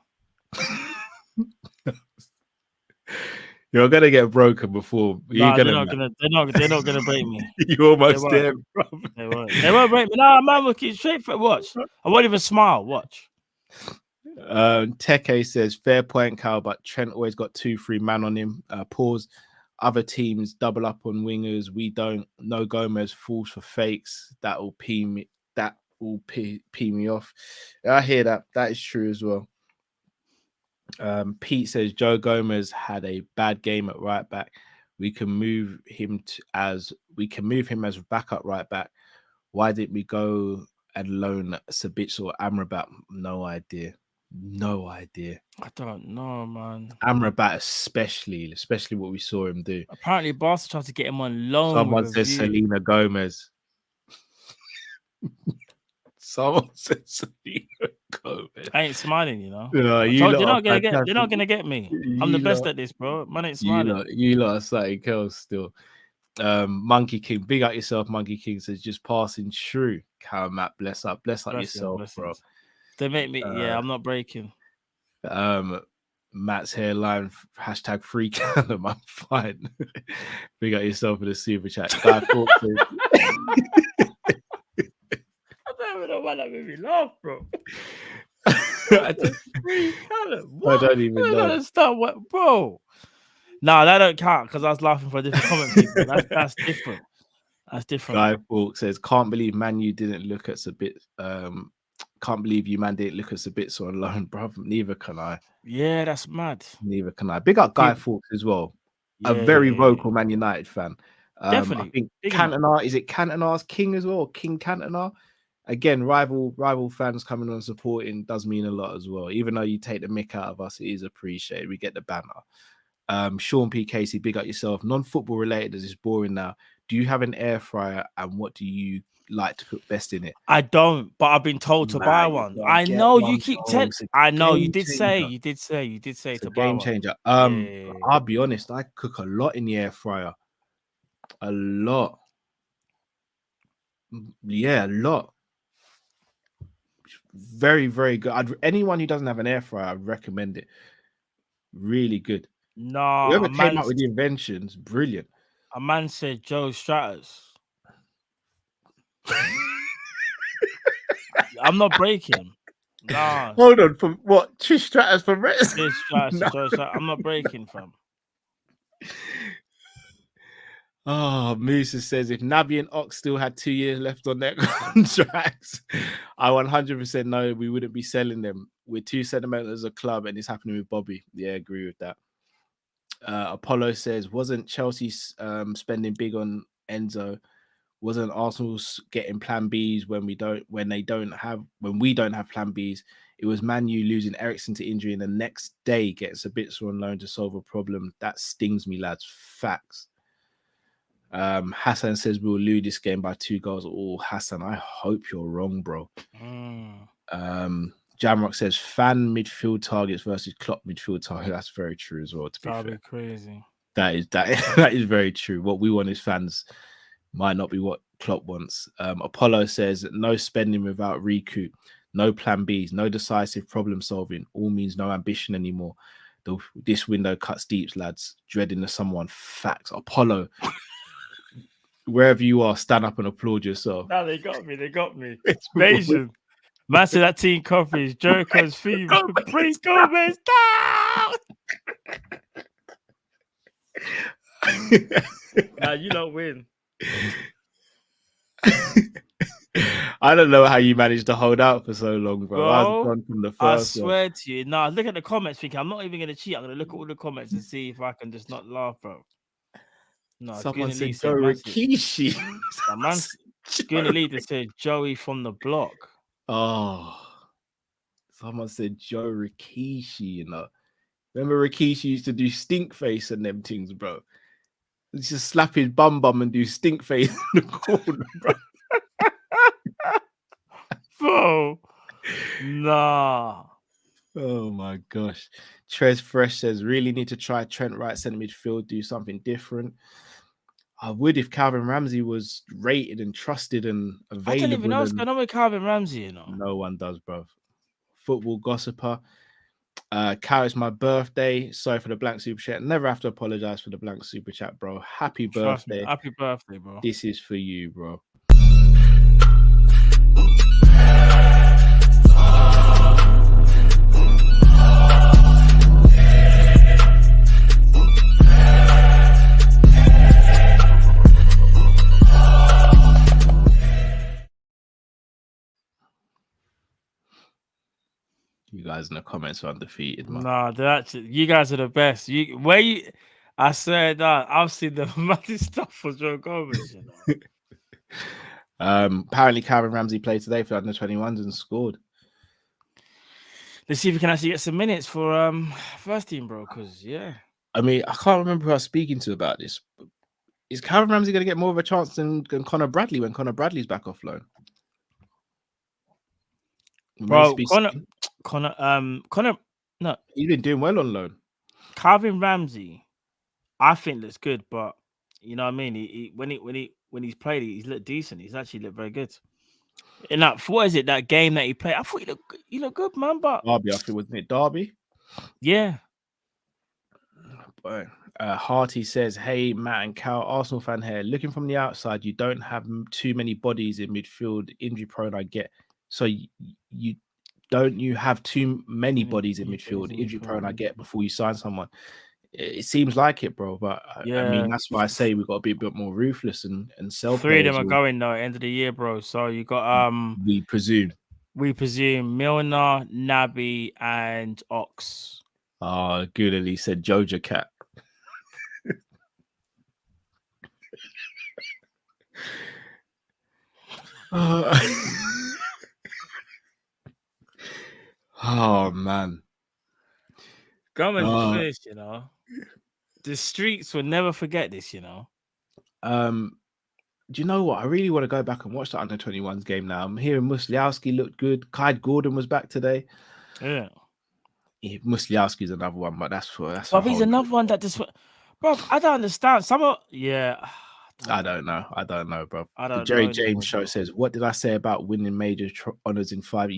You're gonna get broken before. They're not gonna break me. You're almost there, bro. They won't break me. No, man, we'll keep straight for it. Watch. I won't even smile. Watch. Teke says, fair point, Cal, but Trent always got 2-3 man on him. Pause. Other teams double up on wingers. We don't. No Gomez falls for fakes. That will pee me. That will pee me off. I hear that. That is true as well. Pete says Joe Gomez had a bad game at right back. We can move him as backup right back. Why didn't we go and loan Sabitz or Amrabat? No idea. I don't know, man. Amrabat, especially what we saw him do. Apparently, Barca tried to get him on loan. Someone says Selena Gomez. Someone said Selena Gomez. I ain't smiling, you know. You're not gonna get me. I'm the best at this, bro. Man ain't smiling. You lot are something else still. Monkey King, big up yourself. Monkey King says just passing through. Cal Matt, bless up yourself, bro. They make me. I'm not breaking. Matt's hairline hashtag free Callum. I'm fine. Big up yourself in the super chat. Guy Fawkes says, I don't even know why that made me laugh, bro. I don't even know. Start what, bro? No, that don't count because I was laughing for a different comment. People. That's different. That's different. Guy Fawkes says, "Can't believe Man U didn't look at Sabitz. Can't believe you man didn't look at Sabitz on loan, bro. Neither can I. Yeah, that's mad. Neither can I. Big up Guy Fawkes as well. A very vocal Man United fan. Definitely. I think Cantona, is it Cantona's king as well? King Cantona. Again, rival fans coming on supporting does mean a lot as well. Even though you take the mick out of us, it is appreciated. We get the banner. Sean P. Casey, big up yourself. Non-football related, as it's boring now. Do you have an air fryer and what do you like to put best in it? I don't, but I've been told to buy one. I know you keep telling. I know you did say to buy one. Game changer. I'll be honest, I cook a lot in the air fryer. A lot. Yeah, a lot. Very, very good. Anyone who doesn't have an air fryer, I'd recommend it. Really good. No, whoever came up with the inventions, brilliant. A man said Joe Stratus. I'm not breaking. Nah. Hold on, from what? Trish Stratus from Reds? Trish Stratus, no. Joe Stratus. I'm not breaking from. Oh, Musa says if Naby and Ox still had 2 years left on their contracts, I 100% know we wouldn't be selling them. We're too sentimental as a club, and it's happening with Bobby. Yeah, I agree with that. Apollo says, wasn't Chelsea spending big on Enzo? Wasn't Arsenal getting plan Bs when we don't have plan Bs? It was Man U losing Eriksen to injury and the next day gets Sabitzer on loan to solve a problem. That stings me, lads. Facts. Hassan says we'll lose this game by 2 goals. Oh, Hassan, I hope you're wrong, bro. Jamrock says fan midfield targets versus Klopp midfield target. That's very true as well. To be fair, that'd be crazy. That is very true. What we want as fans might not be what Klopp wants. Apollo says no spending without recoup, no plan Bs, no decisive problem solving. All means no ambition anymore. This window cuts deep, lads. Dreading the someone. Facts. Apollo, wherever you are, stand up and applaud yourself. No, they got me. They got me. Nation. Man said that team Kopish, Jericho's theme. Please go, man. Nah, you don't win. I don't know how you managed to hold out for so long, bro. I was gone from the first I swear to you. Nah, look at the comments, thinking I'm not even going to cheat. I'm going to look at all the comments and see if I can just not laugh, bro. No, someone said Joe Rikishi. Gooner Leader said Joey from the block. Oh, someone said Joe Rikishi, you know. Remember Rikishi used to do stink face and them things, bro. He used to slap his bum and do stink face in the corner, bro. Bro, nah. Oh my gosh. Trez Fresh says, really need to try Trent right centre midfield, do something different. I would if Calvin Ramsey was rated and trusted and available. I don't even know what's going on with Calvin Ramsey, you know. No one does, bro. Football gossiper. Cal, it's my birthday. Sorry for the blank super chat. Never have to apologize for the blank super chat, bro. Happy birthday. Happy birthday, bro. This is for you, bro. You guys in the comments are undefeated, man. Nah, they're actually, you guys are the best. I said that I've seen the maddest stuff for Joe Gomez, you know. Apparently Calvin Ramsey played today for under 21s and scored. Let's see if we can actually get some minutes for first team, bro. Because I mean, I can't remember who I was speaking to about this. Is Calvin Ramsey going to get more of a chance than Conor Bradley when Conor Bradley's back off loan? Bro, Conor, no, he's been doing well on loan. Calvin Ramsey, I think looks good, but you know what I mean. He when he's played, he's looked decent. He's actually looked very good. And that game that he played? I thought he looked good, man. But Derby, I think, wasn't it Derby? Yeah. But Harty says, "Hey Matt and Cal, Arsenal fan here. Looking from the outside, you don't have too many bodies in midfield. Injury prone, I get. So you have too many bodies in midfield, injury prone, I get, before you sign someone. It seems like it, bro. But I mean, that's why I say we've got to be a bit more ruthless and sell. 3 of them are going though at the end of the year, bro. So you got we presume Milner, Naby, and Ox. Goodly said Joja Cat. Oh man, Gomez is finished, you know. The streets will never forget this, you know. Do you know what? I really want to go back and watch the under 21s game now. I'm hearing Musliowski looked good. Kai Gordon was back today. Yeah, Musliowski's another one, but that's But he's another one that just, bro. I don't understand. I don't know, bro. The Jerry James show says, "What did I say about winning major honors in 5?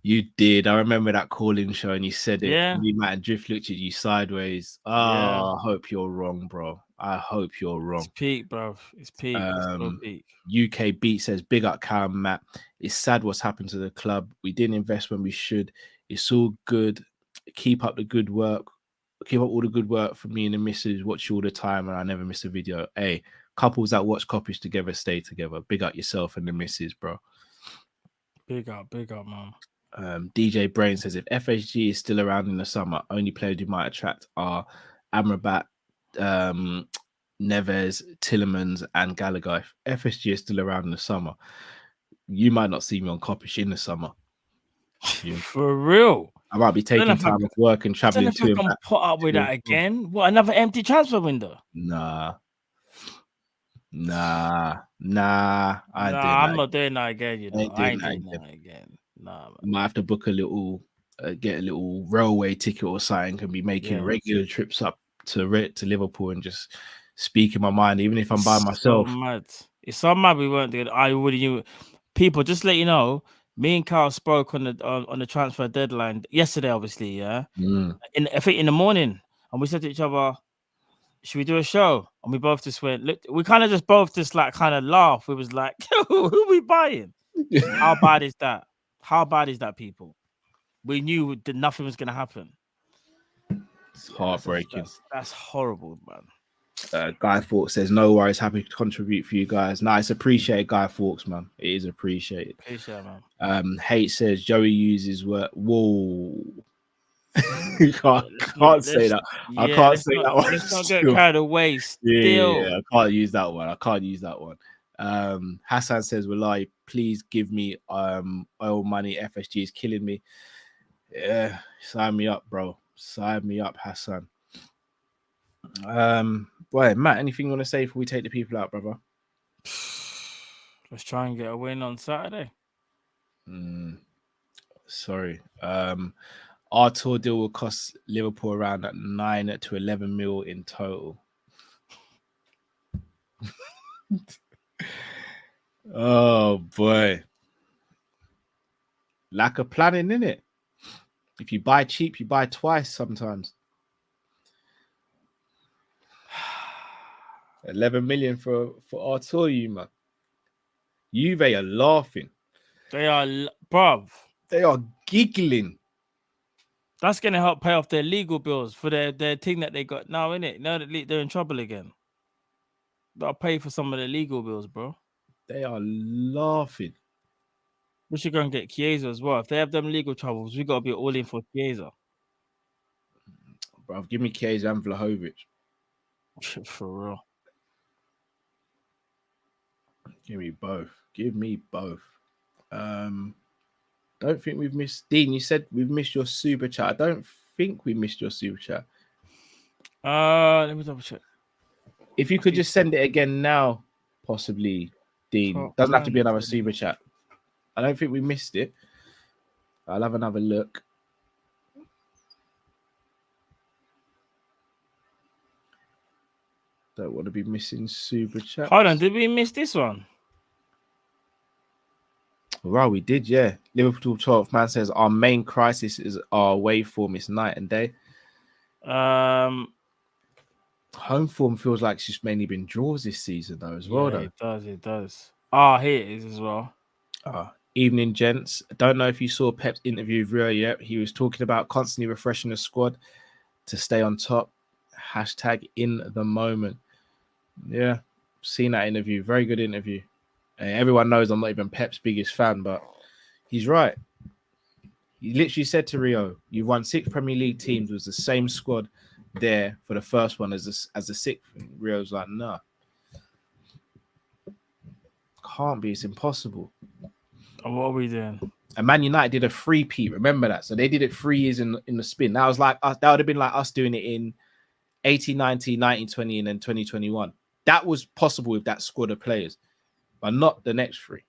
You did. I remember that call-in show, and you said it. Yeah. You Matt and Drift looked at you sideways. I hope you're wrong, bro. I hope you're wrong. It's peak, bro. It's peak. It's peak. UK Beat says, "Big up, Cal and Matt. It's sad what's happened to the club. We didn't invest when we should. It's all good. Keep up the good work. Keep up all the good work for me and the missus. Watch you all the time, and I never miss a video. Hey, couples that watch Kop-Ish together stay together. Big up yourself and the missus, bro. Big up, man. DJ Brain says if FSG is still around in the summer, only players who might attract are Amrabat, Neves, Tillemans, and Gallagher. If FSG is still around in the summer, you might not see me on Kopish in the summer. Yeah. For real. I might be taking time off work and traveling to him. I can put up with that again. What, another empty transfer window? Nah. I'm not doing that again. You know, I ain't doing that again. Nah, man. I might have to book a little, get a little railway ticket or something, and be making regular trips up to Liverpool and just speak in my mind, even if I'm by myself. So mad. It's so mad we weren't doing. I would you people just let you know. Me and Carl spoke on the transfer deadline yesterday, obviously. Yeah, I think in the morning, and we said to each other, should we do a show? And we both just went, look, we kind of just both just like kind of laugh. We was like, who are we buying? How bad is that? How bad is that, people? We knew that nothing was going to happen. It's heartbreaking. That's horrible, man. Guy Fawkes says, no worries, happy to contribute for you guys. Nice, appreciate Guy Fawkes, man. It is appreciated. Appreciate it, man. Hate says, Joey uses word. Whoa. You can't say that. I can't say that one. Let's not get carried away. Yeah, I can't use that one. Hassan says, Wallahi, please give me oil money. FSG is killing me. Yeah, sign me up, bro. Sign me up, Hassan. Boy, Matt, anything you want to say before we take the people out, brother? Let's try and get a win on Saturday. Sorry. Our tour deal will cost Liverpool around 9 to 11 mil in total. Oh boy. Lack of planning, innit? If you buy cheap, you buy twice sometimes. 11 million for our tour, you man. Juve are laughing. They are, bruv. They are giggling. That's going to help pay off their legal bills for their thing that they got now, innit? Now that they're in trouble again. Gotta pay for some of the legal bills, bro. They are laughing. We should go and get Chiesa as well. If they have them legal troubles, we got to be all in for Chiesa. Bro, give me Chiesa and Vlahovic. For real. Give me both. Don't think we've missed. Dean, you said we've missed your super chat. I don't think we missed your super chat. Let me double check. If you could just send it again now, possibly, Dean. Doesn't have to be another super chat. I don't think we missed it. I'll have another look. Don't want to be missing super chat. Hold on, did we miss this one? Well, we did, yeah. Liverpool 12th man says our main crisis is our away form. It's night and day. Home form feels like it's just mainly been draws this season, though, as well. Though. It does. Here it is as well. Evening, gents. I don't know if you saw Pep's interview with Rio yet. He was talking about constantly refreshing the squad to stay on top. Hashtag in the moment. Yeah, seen that interview. Very good interview. Everyone knows I'm not even Pep's biggest fan, but he's right. He literally said to Rio, "You've won 6 Premier League teams with the same squad there for the first one as the 6th." Rio's like, "No, can't be. It's impossible." And what are we doing? And Man United did a 3-peat. Remember that? So they did it 3 years in the spin. That was like us. That would have been like us doing it in 18, 19, 19, 20, and then 2021. That was possible with that squad of players, but not the next 3.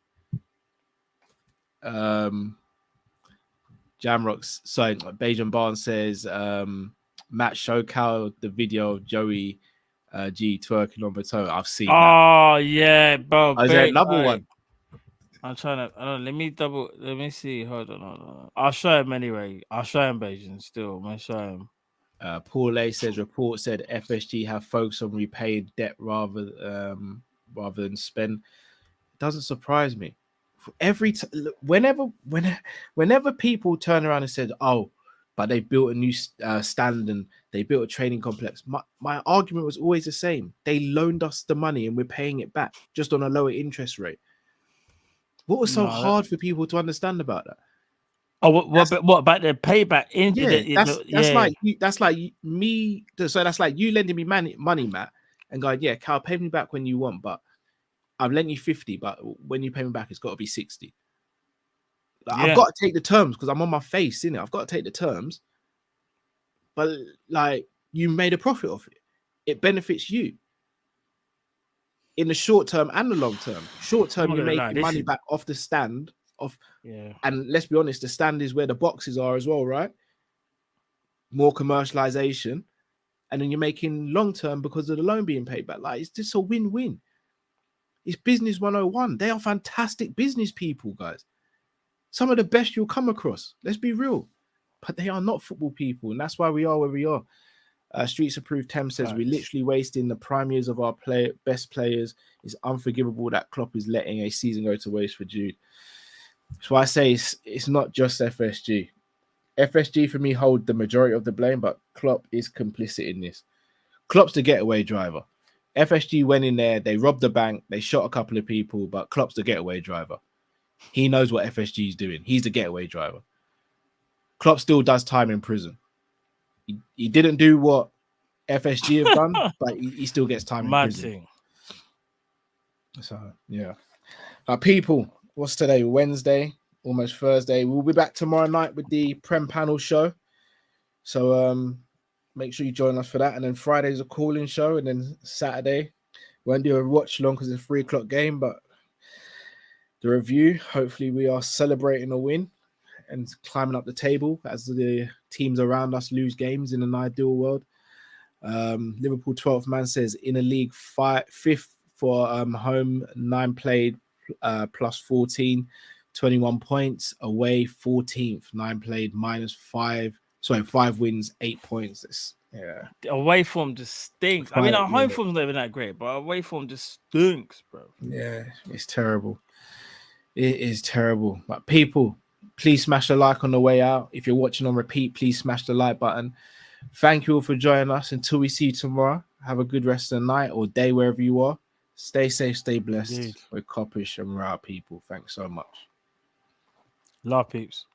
Jamrocks. Sorry, Bajan Barnes says Matt Showcow the video of Joey G twerking on Baton. I've seen. Oh yeah, bro. Is there another one? I'm trying to. Let me see. Hold on. I'll show him anyway. I'll show him Bajan still. I'm gonna show him. Paul A says report said FSG have focused on repaying debt rather than spend. It doesn't surprise me. Whenever people turn around and said, "Oh, but they built a new stand and they built a training complex," my argument was always the same. They loaned us the money and we're paying it back just on a lower interest rate. What was so hard for people to understand about that? Oh, what about the payback? That's like me. So that's like you lending me money, Matt, and going, yeah, Cal, pay me back when you want, but I've lent you 50, but when you pay me back, it's got to be 60. Like, I've got to take the terms because I'm on my face, innit? I've got to take the terms, but like you made a profit off it. It benefits you in the short term and the long term. Short term, you're making money back off the stand. And let's be honest, the stand is where the boxes are as well, right? More commercialization, and then you're making long term because of the loan being paid back. Like, it's just a win-win. It's business 101. They are fantastic business people, guys. Some of the best you'll come across. Let's be real, but they are not football people, and that's why we are where we are. Streets Approved Thames says we're literally wasting the prime years of our best players. It's unforgivable that Klopp is letting a season go to waste for Jude. So I say it's not just FSG. FSG for me hold the majority of the blame, but Klopp is complicit in this. Klopp's the getaway driver. FSG went in there, they robbed the bank, they shot a couple of people, but Klopp's the getaway driver. He knows what FSG is doing. He's the getaway driver. Klopp still does time in prison. He didn't do what FSG have done, but he still gets time in prison. So, yeah. People, what's today? Wednesday, almost Thursday. We'll be back tomorrow night with the Prem Panel show. So make sure you join us for that. And then Friday's a call-in show. And then Saturday, we won't do a watch long because it's a 3 o'clock game, but the review. Hopefully we are celebrating a win and climbing up the table as the teams around us lose games in an ideal world. Liverpool 12th man says in a league 5th for home, 9 played plus 14, 21 points. Away 14th, 9 played minus 5. Sorry, 5 wins, 8 points. Away form just stinks. I mean, our home form's not even that great, but away form just stinks, bro. Yeah, it's terrible. It is terrible. But people, please smash a like on the way out. If you're watching on repeat, please smash the like button. Thank you all for joining us. Until we see you tomorrow, have a good rest of the night or day wherever you are. Stay safe, stay blessed. Indeed. We're Kopish and we're our people. Thanks so much. Love, peeps.